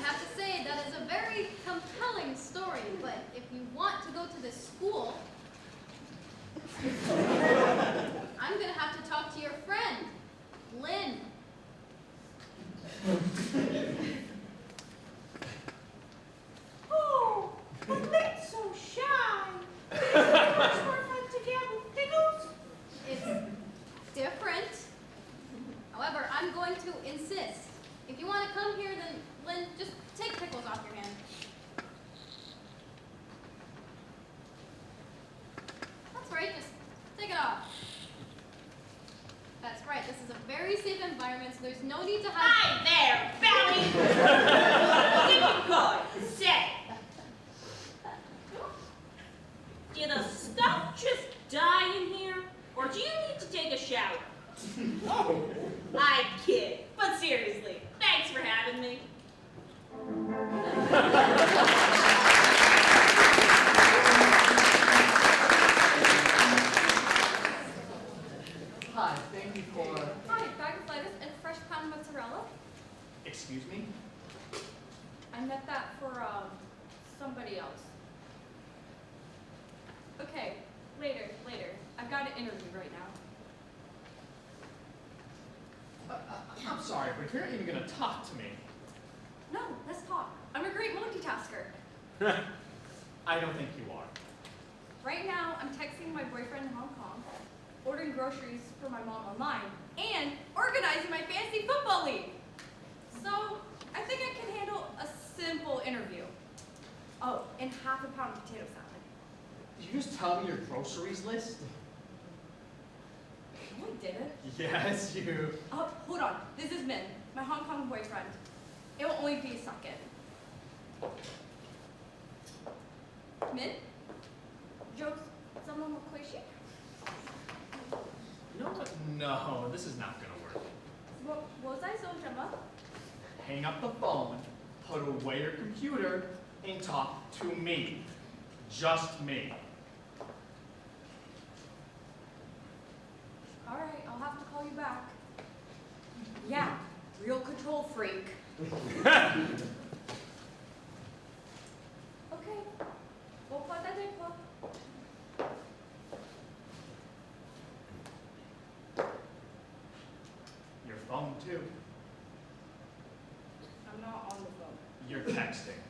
have to say that is a very compelling story, but if you want to go to this school, I'm going to have to talk to your friend, Lynn. Oh, but Lynn's so shy. It's much more fun to get with Pickles. It's different. However, I'm going to insist. If you want to come here, then Lynn, just take Pickles off your hand. That's right, just take it off. That's right, this is a very safe environment, so there's no need to hide. Hi there, Belly! Good, say. Did the stuff just die in here? Or do you need to take a shower? I kid, but seriously, thanks for having me. Hi, thank you for... Hi, bag of lettuce and fresh pound mozzarella. Excuse me? I meant that for, somebody else. Okay, later. I've got an interview right now. I'm sorry, but you're not even going to talk to me. No, let's talk. I'm a great multitasker. I don't think you are. Right now, I'm texting my boyfriend in Hong Kong, ordering groceries for my mom online, and organizing my fantasy football league. So, I think I can handle a simple interview. Oh, and half a pound of potato salad. Did you just tell me your groceries list? No, I didn't. Yes, you. Oh, hold on. This is Min, my Hong Kong boyfriend. It will only be a second. Min? Jokes, someone will quiz you? You know what? No, this is not going to work. 我在说什么? Hang up the phone, put away your computer, and talk to me. Just me. All right, I'll have to call you back. Yeah, real control freak. Okay. We'll plug that in, Pop. Your phone, too. I'm not on the phone. You're texting.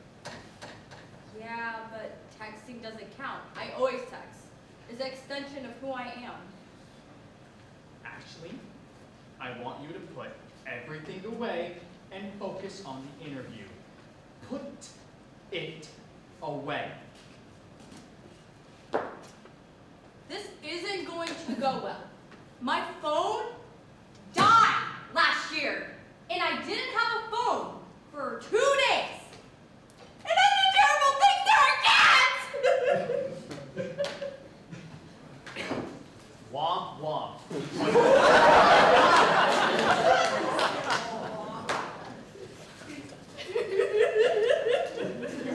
Yeah, but texting doesn't count. I always text. It's an extension of who I am. Actually, I want you to put everything away and focus on the interview. Put it away. This isn't going to go well. My phone died last year, and I didn't have a phone for 2 days. And I did terrible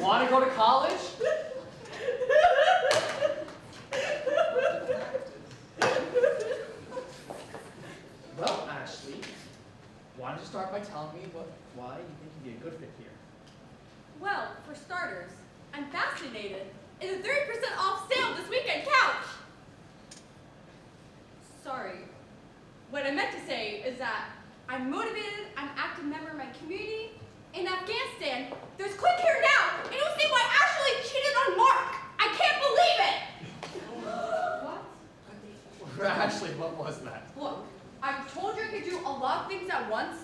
want to go to college? Well, Ashley, why don't you start by telling me why you think you'd be a good fit here? Well, for starters, I'm fascinated. It's a 30% off sale this weekend couch! Sorry. What I meant to say is that I'm motivated, I'm an active member of my community. In Afghanistan, there's quick care now, and you'll see why Ashley cheated on Mark! I can't believe it! What? Ashley, what was that? Look, I've told you I could do a lot of things at once,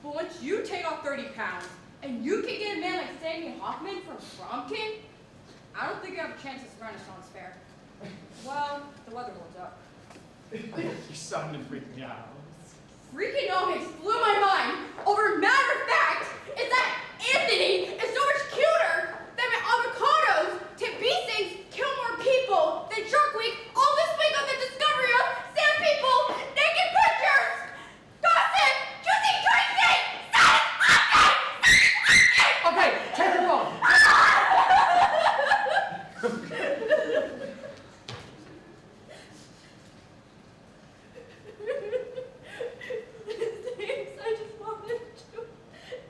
but once you take off 30 pounds, and you can get a man like Sammy Hoffman from Prom King, I don't think you have a chance at this Renaissance fair. Well, the weather holds up. You're starting to freak me out. Freakonomics blew my mind. Over matter of fact, is that Anthony is so much cuter that my avocados to bee stings kill more people than Shark Week all this week on the discovery of sand people, naked pictures, gossip, juicy Tracy, Okay, take your phone. things I just wanted to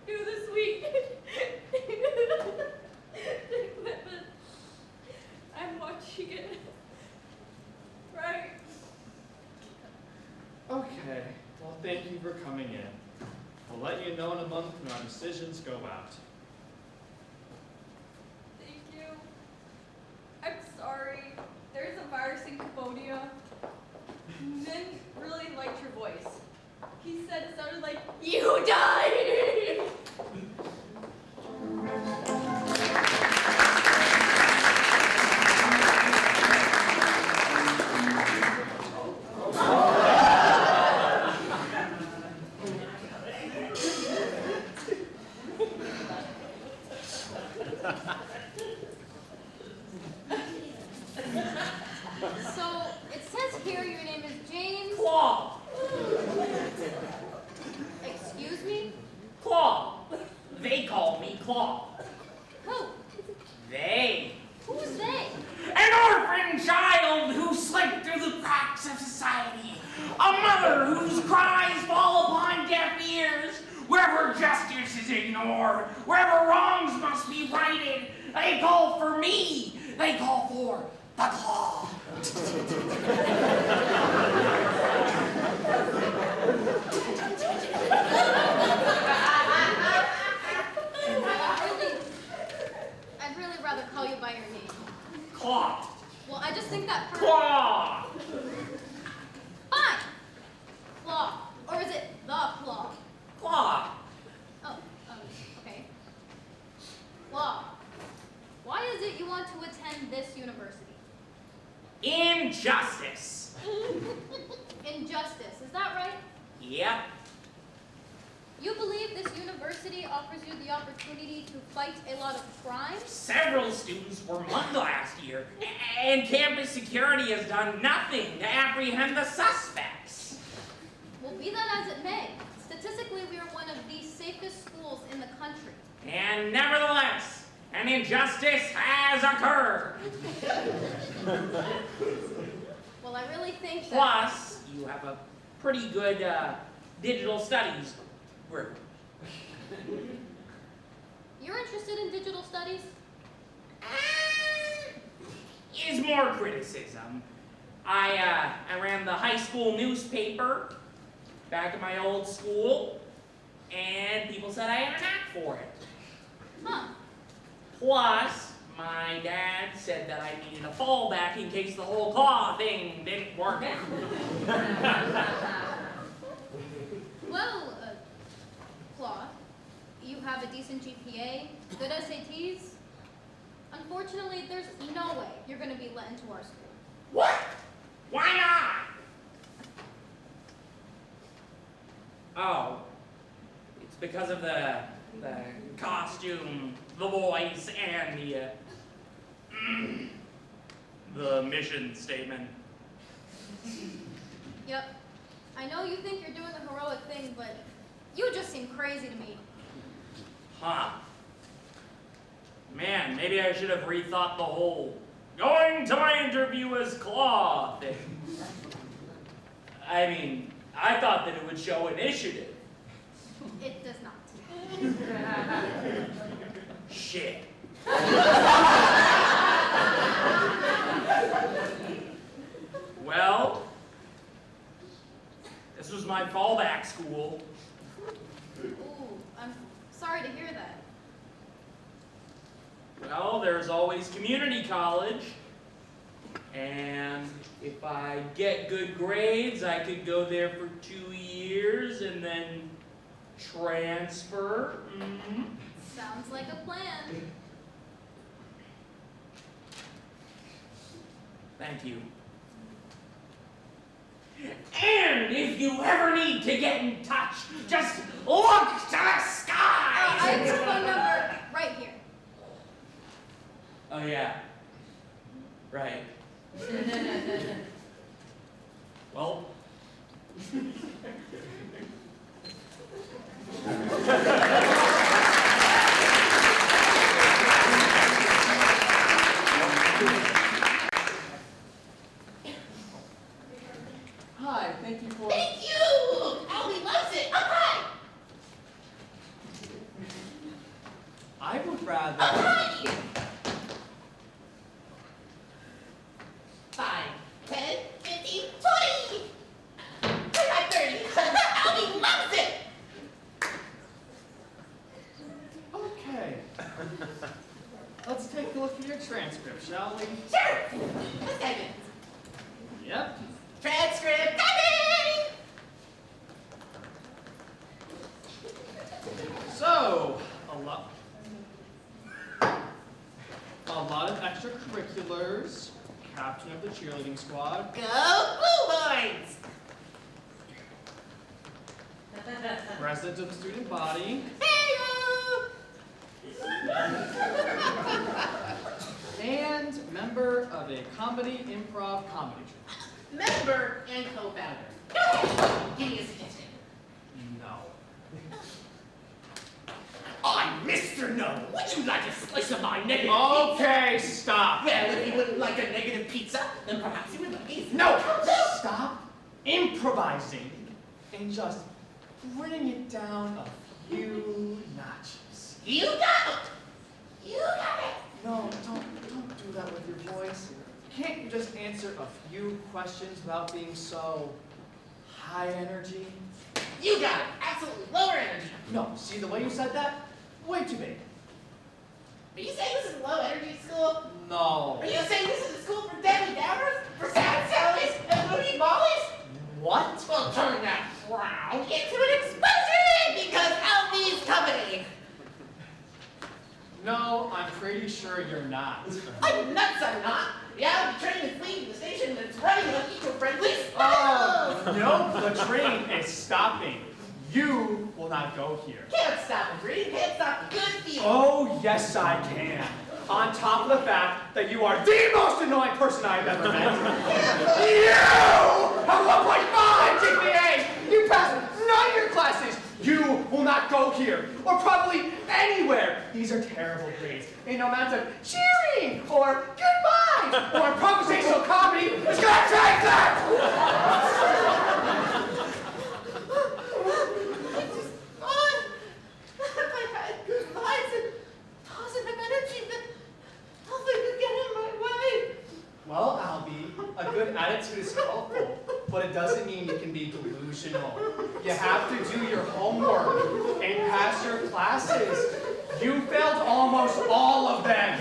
do this week. But I'm watching it. Right. Okay, well, thank you for coming in. I'll let you know in a month when our decisions go out. Thank you. I'm sorry. There's a virus in Cambodia. Min really liked your voice. He said it sounded like you died. So, it says here your name is James. Claw. Excuse me? Claw. They call me Claw. Who? They. Who's they? An orphan child who slipped through the cracks of society. A mother whose cries fall upon deaf ears. Wherever justice is ignored, wherever wrongs must be righted, they call for me. They call for the Claw. I'd really rather call you by your name. Claw. Well, I just think that Claw. Fine. Claw. Or is it the Claw? Claw. Oh, okay. Claw. Why is it you want to attend this university? Injustice. Injustice, is that right? Yep. You believe this university offers you the opportunity to fight a lot of crime? Several students were mugged last year, and campus security has done nothing to apprehend the suspects. Well, be that as it may, statistically we are one of the safest schools in the country. And nevertheless, an injustice has occurred. Well, I really think that... Plus, you have a pretty good digital studies group. You're interested in digital studies? Is more criticism. I ran the high school newspaper back in my old school, and people said I had a knack for it. Huh. Plus, my dad said that I needed a fallback in case the whole Claw thing didn't work out. Well, Claude, you have a decent GPA, good SATs. Unfortunately, there's no way you're going to be let into our school. What? Why not? Oh, it's because of the costume, the voice, and the mission statement. Yep. I know you think you're doing a heroic thing, but you just seem crazy to me. Huh. Man, maybe I should have rethought the whole going to my interview as Claw thing. I mean, I thought that it would show initiative. It does not. Shit. Well, this was my fallback school. Ooh, I'm sorry to hear that. Well, there's always community college. And if I get good grades, I could go there for 2 years and then transfer. Sounds like a plan. Thank you. And if you ever need to get in touch, just look to the sky! I have your phone number right here. Oh yeah. Right. Well. Hi, thank you for... Thank you! Albie loves it! Up high! I would rather... Up high! 5, 10, 15, 20! 25, 30! Albie loves it! Okay. Let's take a look at your transcript, shall we? Sure! Let's dive in. Yep. Transcript diving! So, a lot of extracurriculars, captain of the cheerleading squad. Go Blue Boys! President of the student body, Hey-o! and member of a comedy improv comedy troupe. Member and co-founder. Go ahead, give me a suggestion. No. I'm Mr. No. Would you like a slice of my negative Okay, stop. Well, if you wouldn't like a negative pizza, then perhaps you would like a... No! Stop improvising and just bring it down a few notches. You got it! You got it! No, don't do that with your voice. Can't you just answer a few questions without being so high energy? You got it! Absolutely lower energy. No, see the way you said that? Way too big. Are you saying this is low energy school? No. Are you saying this is a school for Debbie Downers? For sad Sallys and Moody Mollies? What? Well, turn that frown into an explosion because Albie's company. No, I'm pretty sure you're not. I'm nuts, I'm not. The Albie train is leaving the station and it's running on eco-friendly Oh, no, the train is stopping. You will not go here. Can't stop a dream, can't stop a good feeling. Oh, yes, I can. On top of the fact that you are the most annoying person I've ever met. You have 1.5 GPA. You passed 9 of your classes. You will not go here, or probably anywhere. These are terrible grades. And no amount of cheering, or goodbye, or improvisational comedy is going to take that! If I had good vibes and positive energy, then nothing could get in my way. Well, Albie, a good attitude is helpful, but it doesn't mean you can be delusional. You have to do your homework and pass your classes. You failed almost all of them.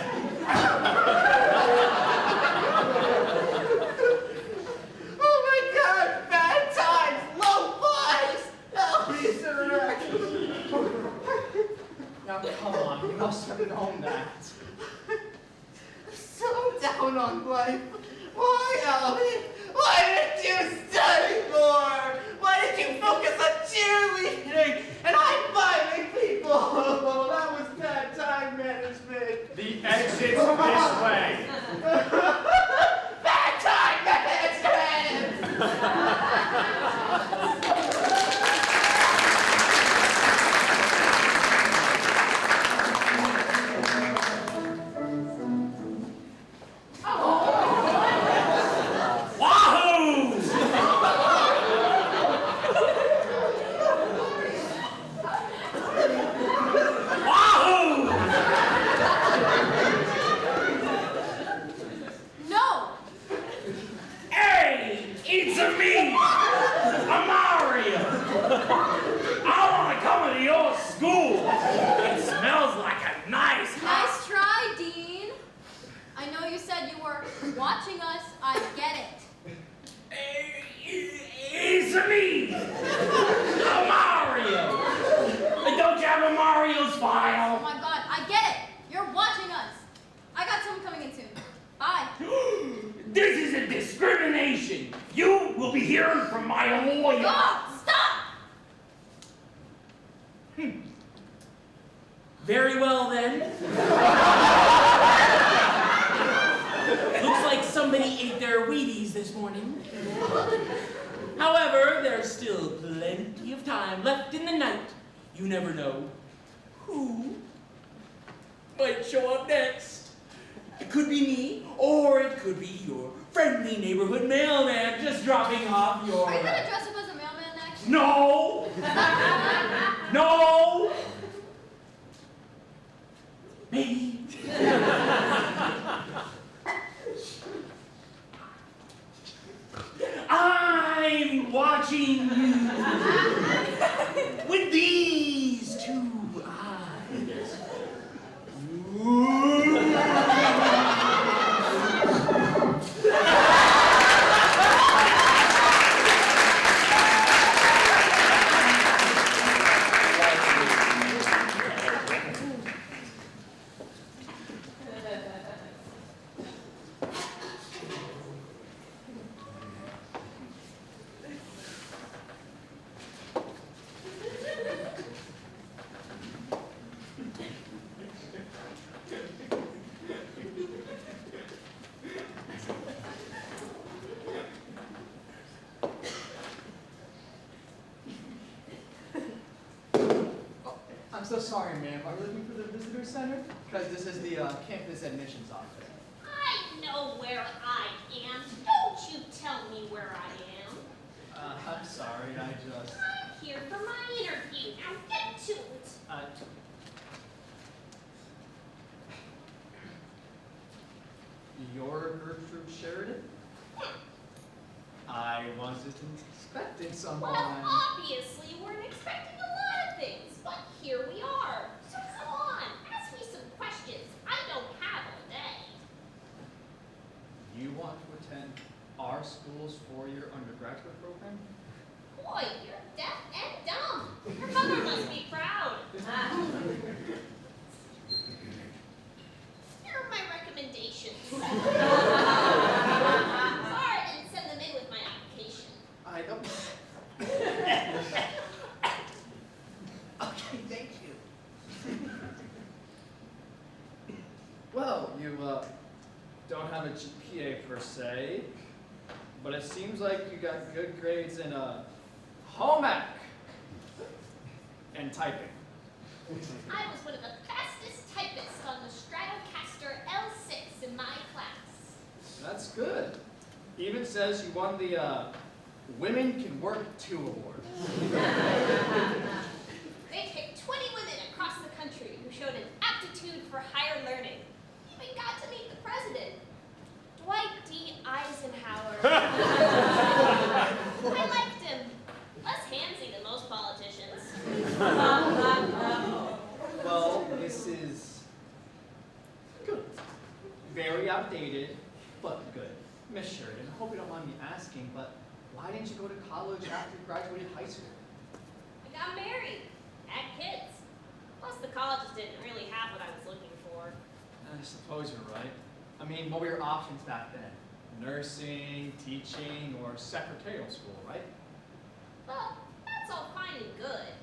Oh my God, bad times, low vibes. Albie's a wreck. Now, come on, you must have known that. So down on life. Why, Albie? Why didn't you study more? Why did you focus on cheerleading and high-fiving people? Oh, that was bad time management. The exit's this way. Bad time management! You will be hearing from my lawyer. Oh, stop! Very well then. Looks like somebody ate their Wheaties this morning. However, there's still plenty of time left in the night. You never know who might show up next. It could be me, or it could be your friendly neighborhood mailman just dropping off your... Are you gonna dress up as a mailman next? No! No! Maybe. I'm watching you with these two eyes. I'm so sorry, ma'am. Are you looking for the visitor center? Because this is the campus admissions office. I know where I am. Don't you tell me where I am. I'm sorry, I just... I'm here for my interview. Now get to it. You're Gertrude Sheridan? I wasn't expecting someone. Well, obviously you weren't expecting a lot of things, but here we are. So come on, ask me some questions. I don't have all day. You want to attend our school's four-year undergraduate program? Boy, you're deaf and dumb. Your mother must be proud. Here are my recommendations. Sorry I didn't send them in with my application. I don't... Okay, thank you. Well, you don't have a GPA per se, but it seems like you got good grades in home ec and typing. I was one of the fastest typists on the Stratocaster L6 in my class. That's good. Even says you won the Women Can Work 2 award. They picked 20 women across the country who showed an aptitude for higher learning. Even got to meet the president, Dwight D. Eisenhower. I liked him. Less handsy than most politicians. Well, this is good. Very outdated, but good. Miss Sheridan, I hope you don't mind me asking, but why didn't you go to college after you graduated high school? I got married, had kids. Plus the colleges didn't really have what I was looking for. I suppose you're right. I mean, what were your options back then? Nursing, teaching, or secretarial school, right? Well, that's all fine and good.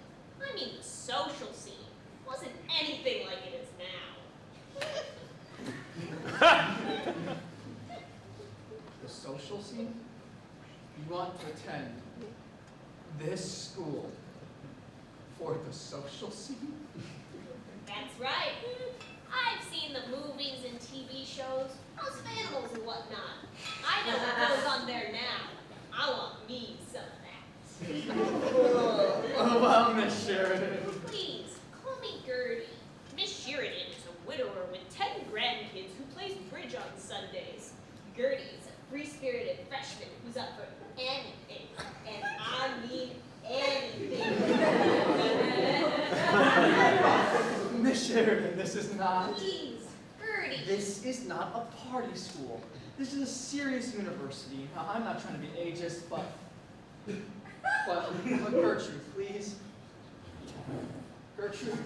I mean, the social scene wasn't anything like it is now. The social scene? You want to attend this school for the social scene? That's right. I've seen the movies and TV shows, house of animals and whatnot. I know what goes on there now. I want me some of that. Oh, well, Miss Sheridan. Please, call me Gertie. Miss Sheridan is a widower with 10 grandkids who plays bridge on Sundays. Gertie is a free-spirited freshman who's up for anything. And I mean anything. Miss Sheridan, this is not... Please, Gertie. This is not a party school. This is a serious university. Now, I'm not trying to be ageist, but Gertrude, please. Gertrude.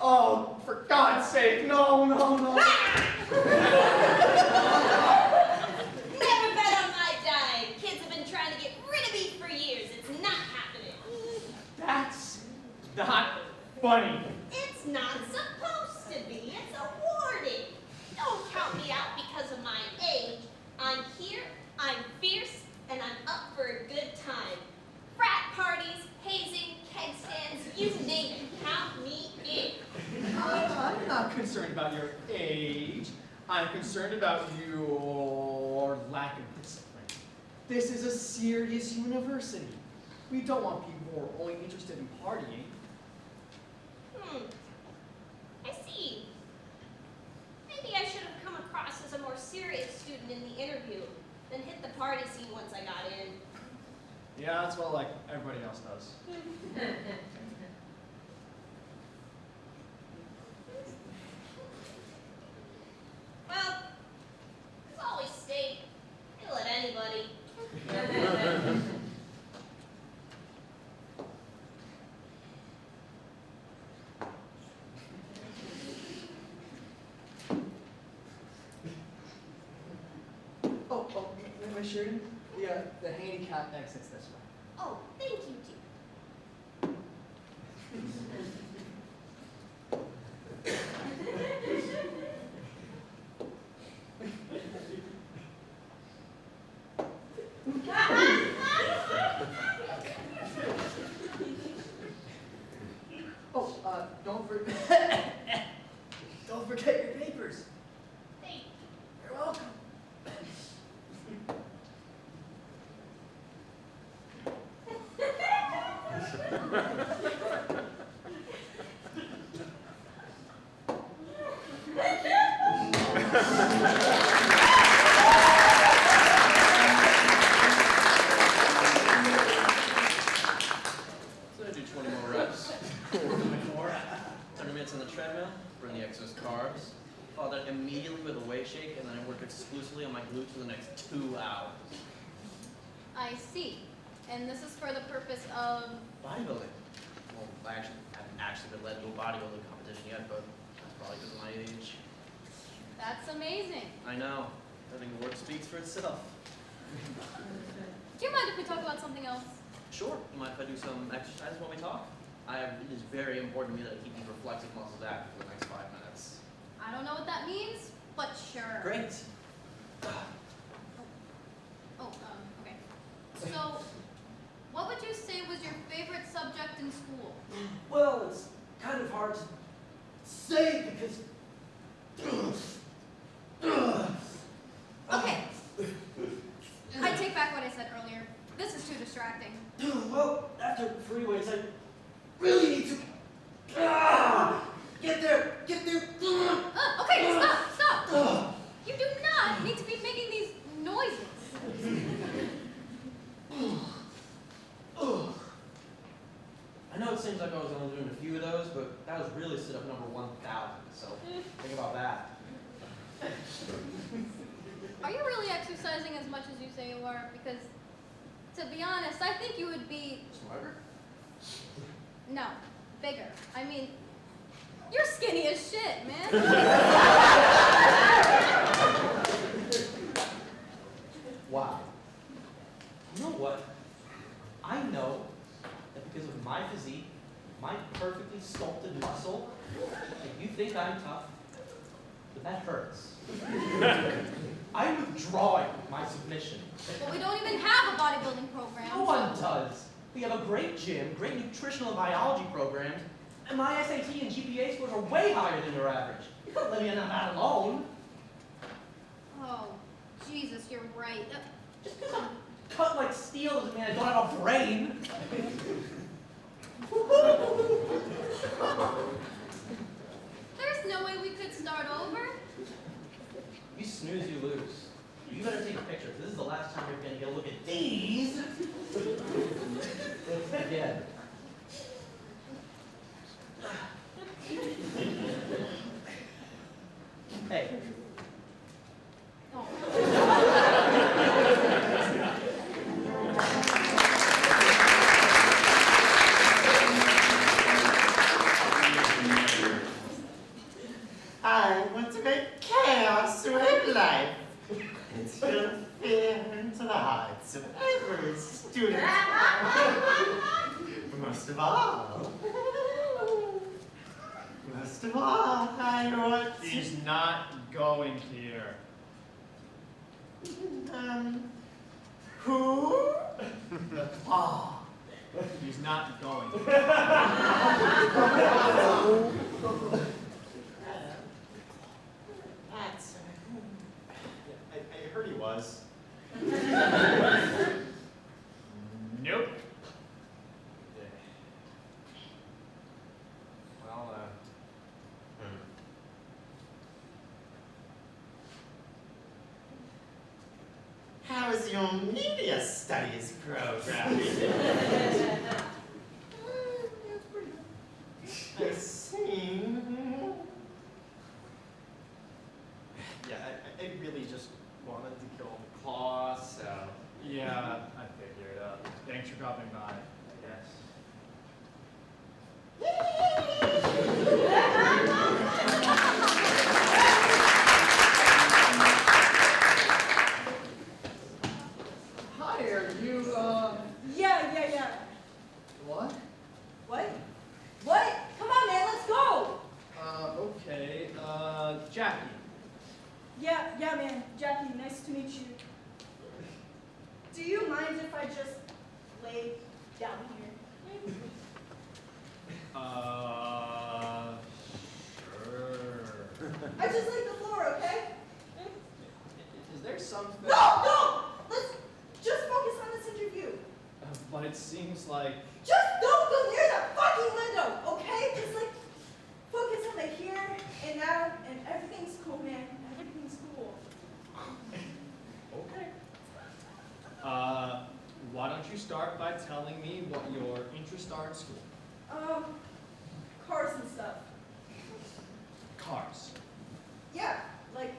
Oh, for God's sake, no, no, no. Never bet on my funny. It's not supposed to be. It's a warning. Don't count me out because of my age. I'm here, I'm fierce, and I'm up for a good time. Frat parties, hazing, keg stands, you name it. Count me in. I'm not concerned about your age. I'm concerned about your lack of discipline. This is a serious university. We don't want people who are only interested in partying. I see. Maybe I should have come across as a more serious student in the interview than hit the party scene once I got in. Yeah, that's what like everybody else does. Well, it's always state. They'll let anybody. Oh, Miss Sheridan, the handicap exit's this way. Oh, thank you, dear. Oh, don't forget your papers. Thank you. You're welcome. So I do 20 more reps, 30 minutes on the treadmill, burn the excess carbs, follow that immediately with a weight shake, and then I work exclusively on my glutes for the next 2 hours. I see. And this is for the purpose of... Bodybuilding. Well, I haven't actually been led to a bodybuilding competition yet, but that's probably because of my age. That's amazing. I know. I think the word speaks for itself. Do you mind if we talk about something else? Sure. You mind if I do some exercises while we talk? It is very important to me that I keep these reflexive muscles active for the next 5 minutes. I don't know what that means, but sure. Great. Okay. So, what would you say was your favorite subject in school? Well, it's kind of hard to say because... Okay. I take back what I said earlier. This is too distracting. Well, after freeways, I really need to get there. Okay, stop. You do not need to be making these noises. I know it seems like I was only doing a few of those, but that was really sit-up number 1,000, so think about that. Are you really exercising as much as you say you are? Because, to be honest, I think you would be... Smarter? No, bigger. I mean, you're skinny as shit, man. Wow. You know what? I know that because of my physique, my perfectly sculpted muscle, if you think I'm tough, but that hurts. I'm withdrawing my submission. But we don't even have a bodybuilding program. No one does. We have a great gym, great nutritional and biology programs, and my SAT and GPA scores are way higher than your average. You couldn't let me end up that alone. Oh, Jesus, you're right. Just because I'm cut like steel doesn't mean I don't have a brain. There's no way we could start over. You snooze, you lose. You better take pictures. This is the last time you're going to get a look at these. Again. Hey. Oh. I want to make chaos throughout life. Instill fear into the hearts of every student. Most of all, First of all, I want to... He's not going here. Who? The claw. He's not going here. That's... I heard he was. Nope. Well, How is your media studies program? I see. Yeah, I really just wanted to kill the claw, so... Yeah, I figured. Thanks for dropping by, I guess. Hi, are you, Yeah. what? What? What? Come on, man, let's go! Okay, Jackie. Yeah, man. Jackie, nice to meet you. Do you mind if I just lay down here? Sure. I just like the floor, okay? Is there something? No! Let's just focus on this interview. But it seems like... Just don't go near that fucking window, okay? Just like focus on the here and now, and everything's cool, man. Everything's cool. Okay. Why don't you start by telling me what your interests are in school? Cars and stuff. Cars. Yeah, like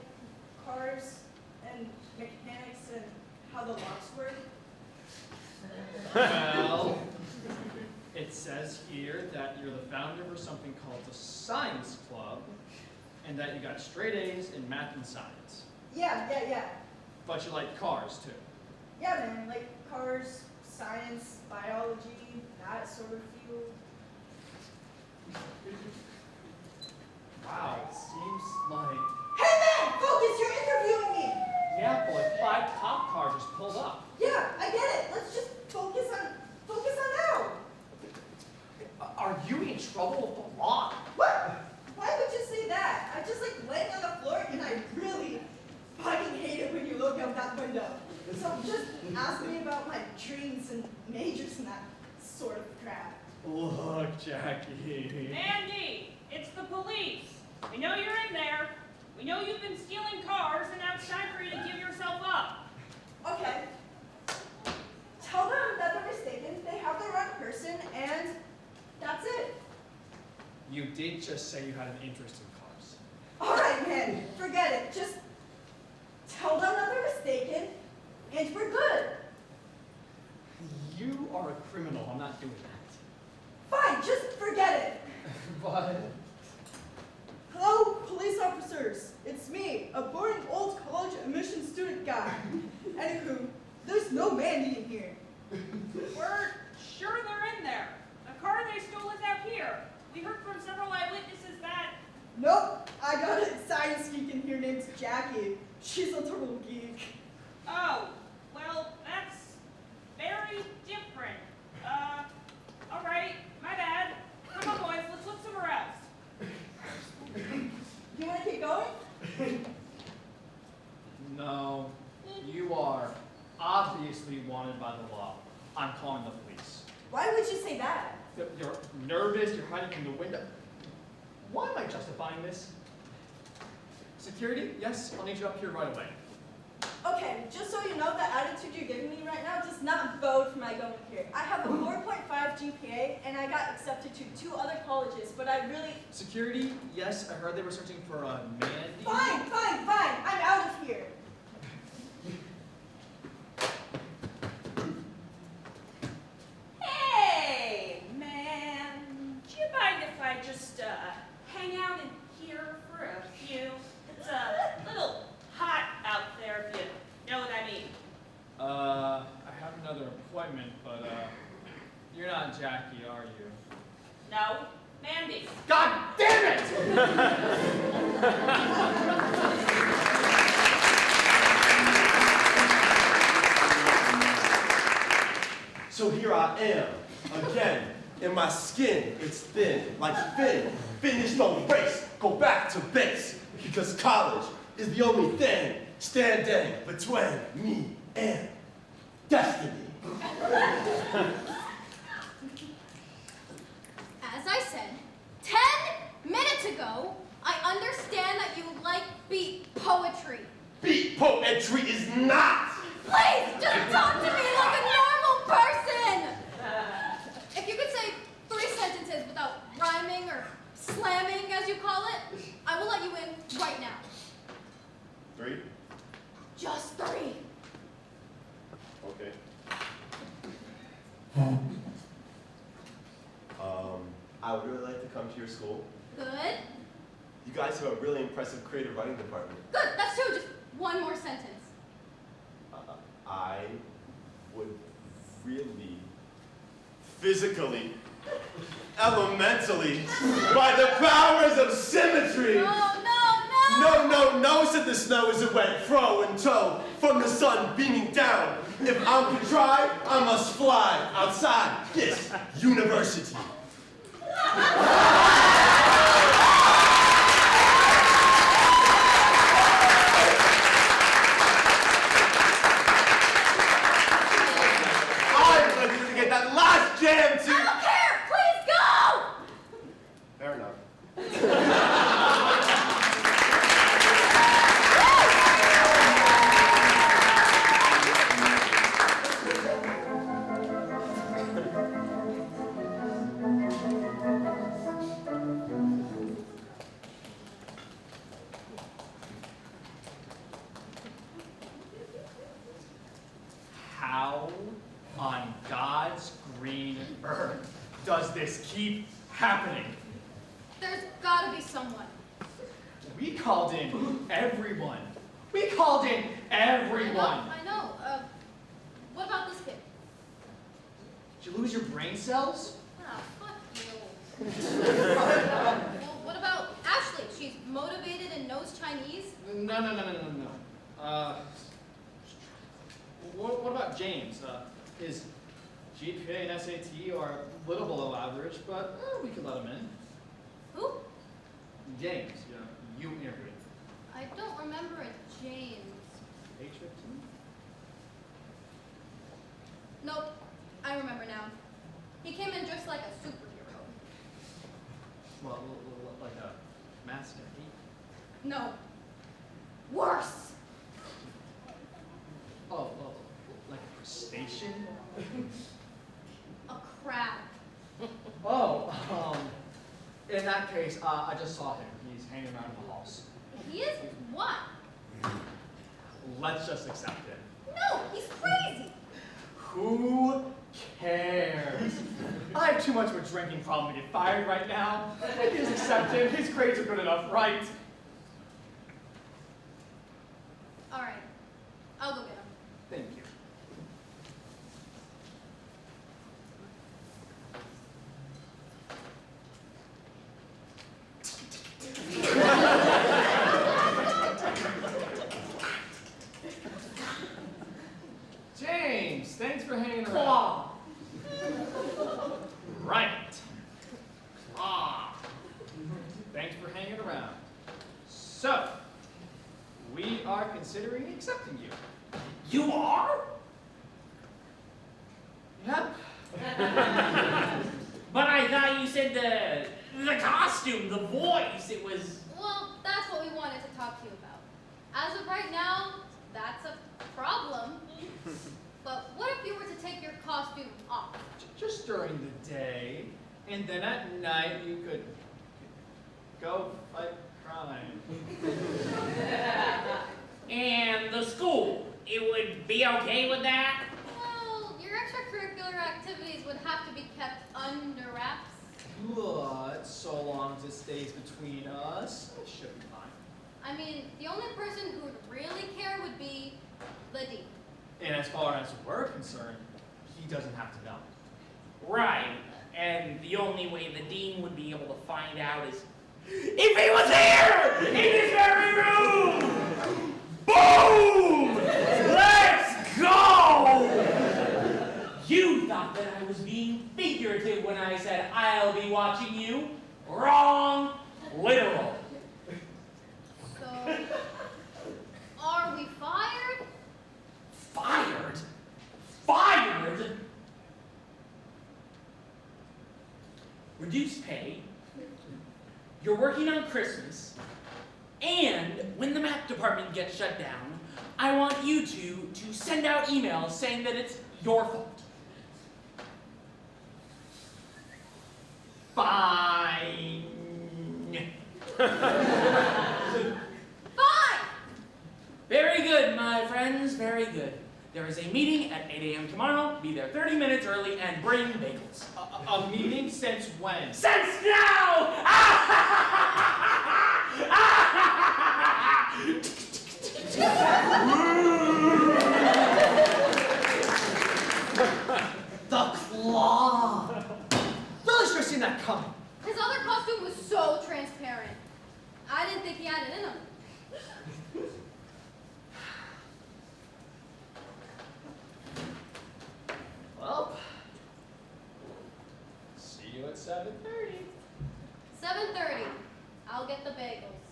cars and mechanics and how the locks work. Well, it says here that you're the founder of something called the Science Club, and that you got straight A's in math and science. Yeah. But you like cars too. Yeah, man, like cars, science, biology, that sort of field. Wow, it seems like... Hey man, focus, you're interviewing me! Yeah, but like 5 cop cars just pulled up. Yeah, I get it. Let's just focus on now. Are you in trouble with the law? What? Why would you say that? I just like laying on the floor and I really fucking hate it when you look out that window. So just ask me about my dreams and majors and that sort of crap. Look, Jackie. Andy, it's the police. We know you're in there. We know you've been stealing cars, and now it's time for you to give yourself up. Okay. Tell them that they're mistaken, they have the wrong person, and that's it. You did just say you had an interest in cars. All right, man, forget it. Just tell them that they're mistaken, and we're good. You are a criminal. I'm not doing that. Fine, just forget it. But... Hello, police officers. It's me, a boring old college admission student guy. Anywho, there's no Mandy in here. We're sure they're in there. The car they stole is out here. We heard from several eyewitnesses that... Nope, I got a science geek in here named Jackie. She's a total geek. Oh, well, that's very different. All right, my bad. Come on, boys, let's look somewhere else. You want to keep going? No, you are obviously wanted by the law. I'm calling the police. Why would you say that? You're nervous, you're hiding from the window. Why am I justifying this? Security, yes, I'll need you up here right away. Okay, just so you know, the attitude you're giving me right now does not bode for my going here. I have a 4.5 GPA, and I got accepted to 2 other colleges, but I really... Security, yes, I heard they were searching for a Mandy. Fine. I'm out of here. Hey, man. Do you mind if I just, hang out in here for a few? It's a little hot out there, if you know what I mean. I have another appointment, but, you're not Jackie, are you? No, Mandy. God damn it! I am. Again, in my skin, it's thin, like Finn. Finished on race, go back to base. Because college is the only thing standing between me and destiny. As I said 10 minutes ago, I understand that you like beat poetry. Beat poetry is not. Please, just talk to me like a normal person! If you could say 3 sentences without rhyming or slamming, as you call it, I will let you in right now. 3? Just 3. Okay. I would really like to come to your school. Good. You guys have a really impressive creative writing department. Good, that's 2. Just 1 more sentence. I would really, physically, elementally, by the powers of symmetry. No, said the snow is a wet fro and toe from the sun beaming down. If I'm to try, I must fly outside this university. I'm ready to get that last jam to... I don't care! Please go! Fair enough. How on God's green earth does this keep happening? There's gotta be someone. We called in everyone. We called in everyone. I know. What about this kid? Did you lose your brain cells? Oh, fuck you. Well, what about Ashley? She's motivated and knows Chinese. No. What about James? His GPA and SAT are a little below average, but we could let him in. Who? James, you interviewed. I don't remember a James. Page 15? Nope. I remember now. He came in dressed like a superhero. Well, like a master. No. Worse. Oh, like a crustacean? A crab. Oh, in that case, I just saw him. He's hanging around in the halls. He is what? Let's just accept him. No, he's crazy. Who cares? I have too much of a drinking problem to get fired right now. I can just accept him. His grades are good enough, right? All right. I'll go get him. Thank you. James, thanks for hanging around. Right. Thanks for hanging around. So, we are considering accepting you. You are? Yep. But I thought you said the costume, the voice, it was... Well, that's what we wanted to talk to you about. As of right now, that's a problem. But what if you were to take your costume off? Just during the day, and then at night you could go fight crime. And the school, it would be okay with that? Well, your extracurricular activities would have to be kept under wraps. But so long as it stays between us, it should be fine. I mean, the only person who would really care would be the dean. And as far as we're concerned, he doesn't have to know. Right. And the only way the dean would be able to find out is if he was here in this very room! Boom! Let's go! You thought that I was working on Christmas, and when the math department gets shut down, I want you two to send out emails saying that it's your fault. Fine. Fine! Very good, my friends, very good. There is a meeting at 8 a.m. tomorrow. Be there 30 minutes early and bring bagels. A meeting since when? Since now! The claw. Really should have seen that coming. His other costume was so transparent. I didn't think he had it in him. Well, see you at 7:30. 7:30. I'll get the bagels.